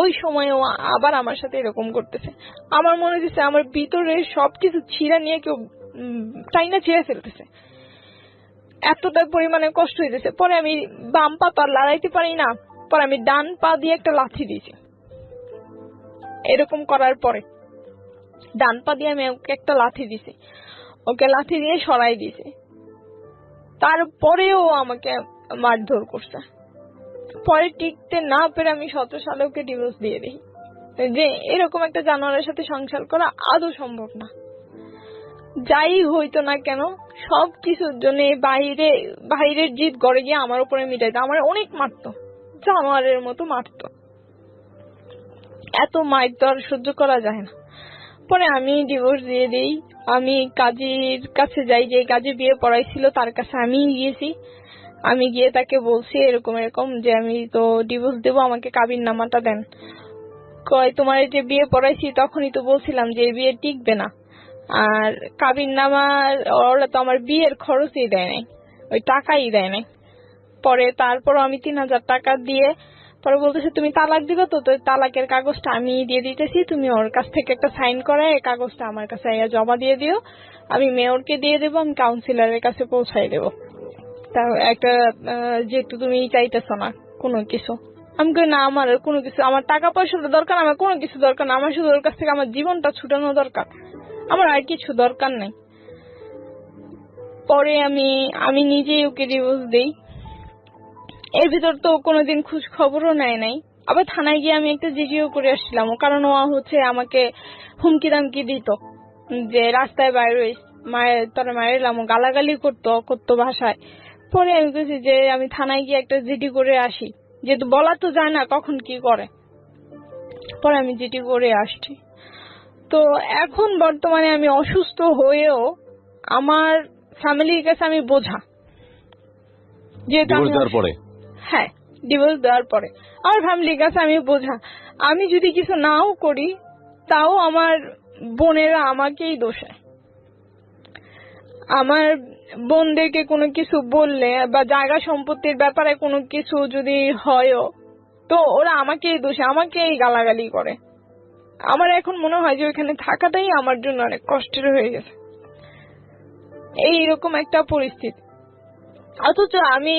ওই সময় ও আবার আমার সাথে এরকম করতেছে। আমার মনে হচ্ছে আমার ভিতরে সবকিছু ছিঁড়া নিয়ে কেউ টাইনা ছিঁড়ে ফেলতেছে, এতটা পরিমাণে কষ্ট হইতেছে। পরে আমি বাম পা তো আর লড়াইতে পারি না, পরে আমি ডান পা দিয়ে একটা লাথি দিয়েছি। এরকম করার পরে ডান পা দিয়ে আমি ওকে একটা লাথি দিছি, ওকে লাথি দিয়ে সরাই দিয়েছি। তারপরেও আমাকে মারধর করছে। পরে টিকতে না পেরে আমি 17 সালে ওকে ডিভোর্স দিয়ে দিই, যে এরকম একটা জানোয়ারের সাথে সংসার করা আদৌ সম্ভব না। যাই হইতো না কেন সবকিছুর জন্য বাইরের জিদ গড়ে গিয়ে আমার উপরে মিটাইতো, আমার অনেক মারতো, জানোয়ারের মতো মারতো, এত মার তো আর সহ্য করা যায় না। পরে আমি ডিভোর্স দিয়ে দিই। আমি কাজীর কাছে যাই, যে কাজী বিয়ে পড়াইছিল তার কাছে আমি গিয়েছি। আমি গিয়ে তাকে বলছি এরকম এরকম যে আমি তো ডিভোর্স দেবো, আমাকে কাবিন নামাটা দেন। কয় তোমার যে বিয়ে পড়াইছি তখনই তো বলছিলাম যে এই বিয়ে টিকবে না, আর কাবিন নামার ওরা তো আমার বিয়ের খরচই দেয় নাই, ওই টাকাই দেয় নাই। পরে তারপর আমি 3000 টাকা দিয়ে পরে বলতেছে তুমি তালাক দিবে তো, তালাকের কাগজটা আমি দিয়ে দিতেছি, তুমি ওর কাছ থেকে একটা সাইন করে এই কাগজটা আমার কাছে জমা দিয়ে দিও, আমি মেয়রকে দিয়ে দেবো, আমি কাউন্সিলরের কাছে পৌঁছাই দেবো। তা একটা যেহেতু তুমি চাইতেছো না কোনো কিছু, আমি কই না আমার কোনো কিছু, আমার টাকা পয়সাটা দরকার, আমার কোনো কিছু দরকার না, আমার শুধু ওর কাছ থেকে আমার জীবনটা ছুটানো দরকার, আমার আর কিছু দরকার নেই। পরে আমি নিজেই ওকে ডিভোর্স দেই। এর ভিতর তো কোনোদিন খোঁজ খবরও নেয় নাই। আবার থানায় গিয়ে আমি একটা জিডিও করে আসছিলাম, কারণ ও হচ্ছে আমাকে হুমকি দামকি দিত যে রাস্তায় বাইরে তোরা মায়েরাম, গালাগালি করতো ভাষায়। পরে আমি বলছি যে আমি থানায় গিয়ে একটা জিডি করে আসি, যেহেতু বলা তো যায় না কখন কি করে। পরে আমি জিডি করে আসছি। তো এখন বর্তমানে আমি অসুস্থ হয়েও আমার ফ্যামিলির কাছে আমি বোঝা, যেহেতু হ্যাঁ ডিভোর্স দেওয়ার পরে আমার ফ্যামিলির কাছে আমি বোঝা। আমি যদি কিছু নাও করি তাও আমার বোনেরা আমাকেই দোষায়। আমার বোনদেরকে কোনো কিছু বললে বা জায়গা সম্পত্তির ব্যাপারে কোনো কিছু যদি হয়ও তো ওরা আমাকেই দোষে, আমাকেই গালাগালি করে। আমার এখন মনে হয় যে ওইখানে থাকাটাই আমার জন্য অনেক কষ্টের হয়ে গেছে, এইরকম একটা পরিস্থিতি। অথচ আমি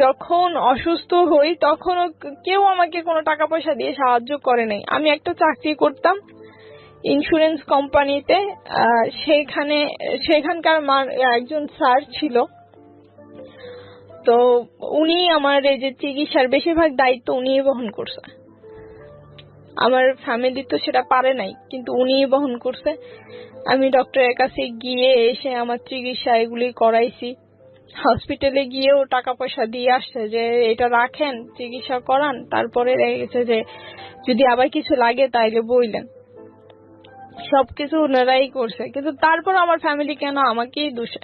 যখন অসুস্থ হই তখনও কেউ আমাকে কোনো টাকা পয়সা দিয়ে সাহায্য করে নাই। আমি একটা চাকরি করতাম ইন্স্যুরেন্স কোম্পানিতে, সেখানকার একজন স্যার ছিল, তো উনি আমার এই যে চিকিৎসার বেশিরভাগ দায়িত্ব উনিই বহন করছে। আমার ফ্যামিলি তো সেটা পারে নাই, কিন্তু উনিই বহন করছে। আমি ডক্টরের কাছে গিয়ে এসে আমার চিকিৎসা এগুলি করাইছি। হসপিটালে গিয়েও টাকা পয়সা দিয়ে আসছে যে এটা রাখেন, চিকিৎসা করান, তারপরে গেছে যে যদি আবার কিছু লাগে তাইলে বইলেন। সবকিছু ওনারাই করছে, কিন্তু তারপর আমার ফ্যামিলি কেন আমাকেই দোষে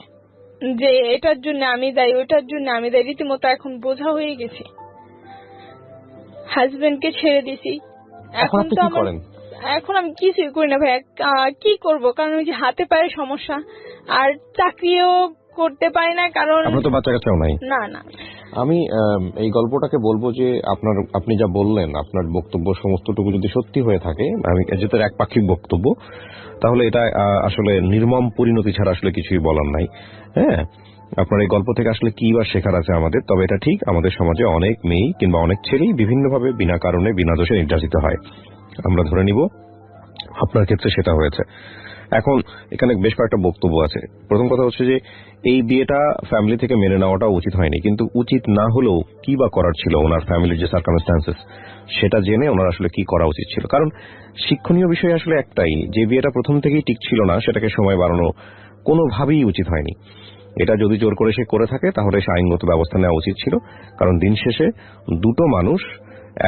যে এটার জন্য আমি দায়ী, ওইটার জন্য আমি দায়ী। রীতিমতো এখন বোঝা হয়ে গেছি। হাজবেন্ডকে ছেড়ে দিছি। এখন আপনি কি করেন? এখন আমি কিছুই করি না ভাইয়া, কি করব, কারণ ওই যে হাতে পায়ে সমস্যা, আর চাকরিও করতে পারি না, কারণ আপনার তো বাচ্চা কাচ্চাও নাই। না না। আমি এই গল্পটাকে বলবো যে আপনি যা বললেন, আপনার বক্তব্য সমস্তটুকু যদি সত্যি হয়ে থাকে, আমি যেটা একপাক্ষিক বক্তব্য, তাহলে এটা আসলে নির্মম পরিণতি ছাড়া আসলে কিছুই বলার নাই। হ্যাঁ, আপনার এই গল্প থেকে আসলে কি বা শেখার আছে আমাদের? তবে এটা ঠিক, আমাদের সমাজে অনেক মেয়ে কিংবা অনেক ছেলেই বিভিন্নভাবে বিনা কারণে বিনা দোষে নির্যাতিত হয়। আমরা ধরে নিব আপনার ক্ষেত্রে সেটা হয়েছে। এখন এখানে বেশ কয়েকটা বক্তব্য আছে। প্রথম কথা হচ্ছে যে এই বিয়েটা ফ্যামিলি থেকে মেনে নেওয়াটা উচিত হয়নি, কিন্তু উচিত না হলেও কি বা করার ছিল? ওনার ফ্যামিলির যে সার্কামস্ট্যান্সেস, সেটা জেনে ওনার আসলে কি করা উচিত ছিল? কারণ শিক্ষণীয় বিষয় আসলে একটাই, যে বিয়েটা প্রথম থেকেই ঠিক ছিল না সেটাকে সময় বাড়ানো কোনোভাবেই উচিত হয়নি। এটা যদি জোর করে সে করে থাকে তাহলে সে আইনগত ব্যবস্থা নেওয়া উচিত ছিল। কারণ দিন শেষে দুটো মানুষ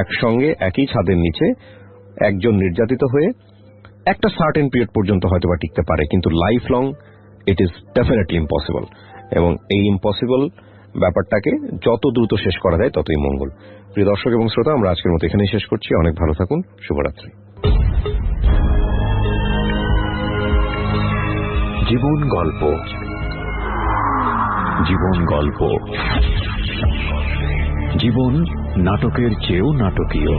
একসঙ্গে একই ছাদের নিচে, একজন নির্যাতিত হয়ে একটা সার্টেন পিরিয়ড পর্যন্ত হয়তো বা টিকতে পারে, কিন্তু life long it is definitely impossible. এবং এই ইম্পসিবল ব্যাপারটাকে যত দ্রুত শেষ করা যায় ততই মঙ্গল। প্রিয় দর্শক এবং শ্রোতা, আমরা আজকের মতো এখানেই শেষ করছি। অনেক ভালো থাকুন, শুভরাত্রি। জীবন গল্প, জীবন গল্প, জীবন নাটকের চেয়েও নাটকীয়।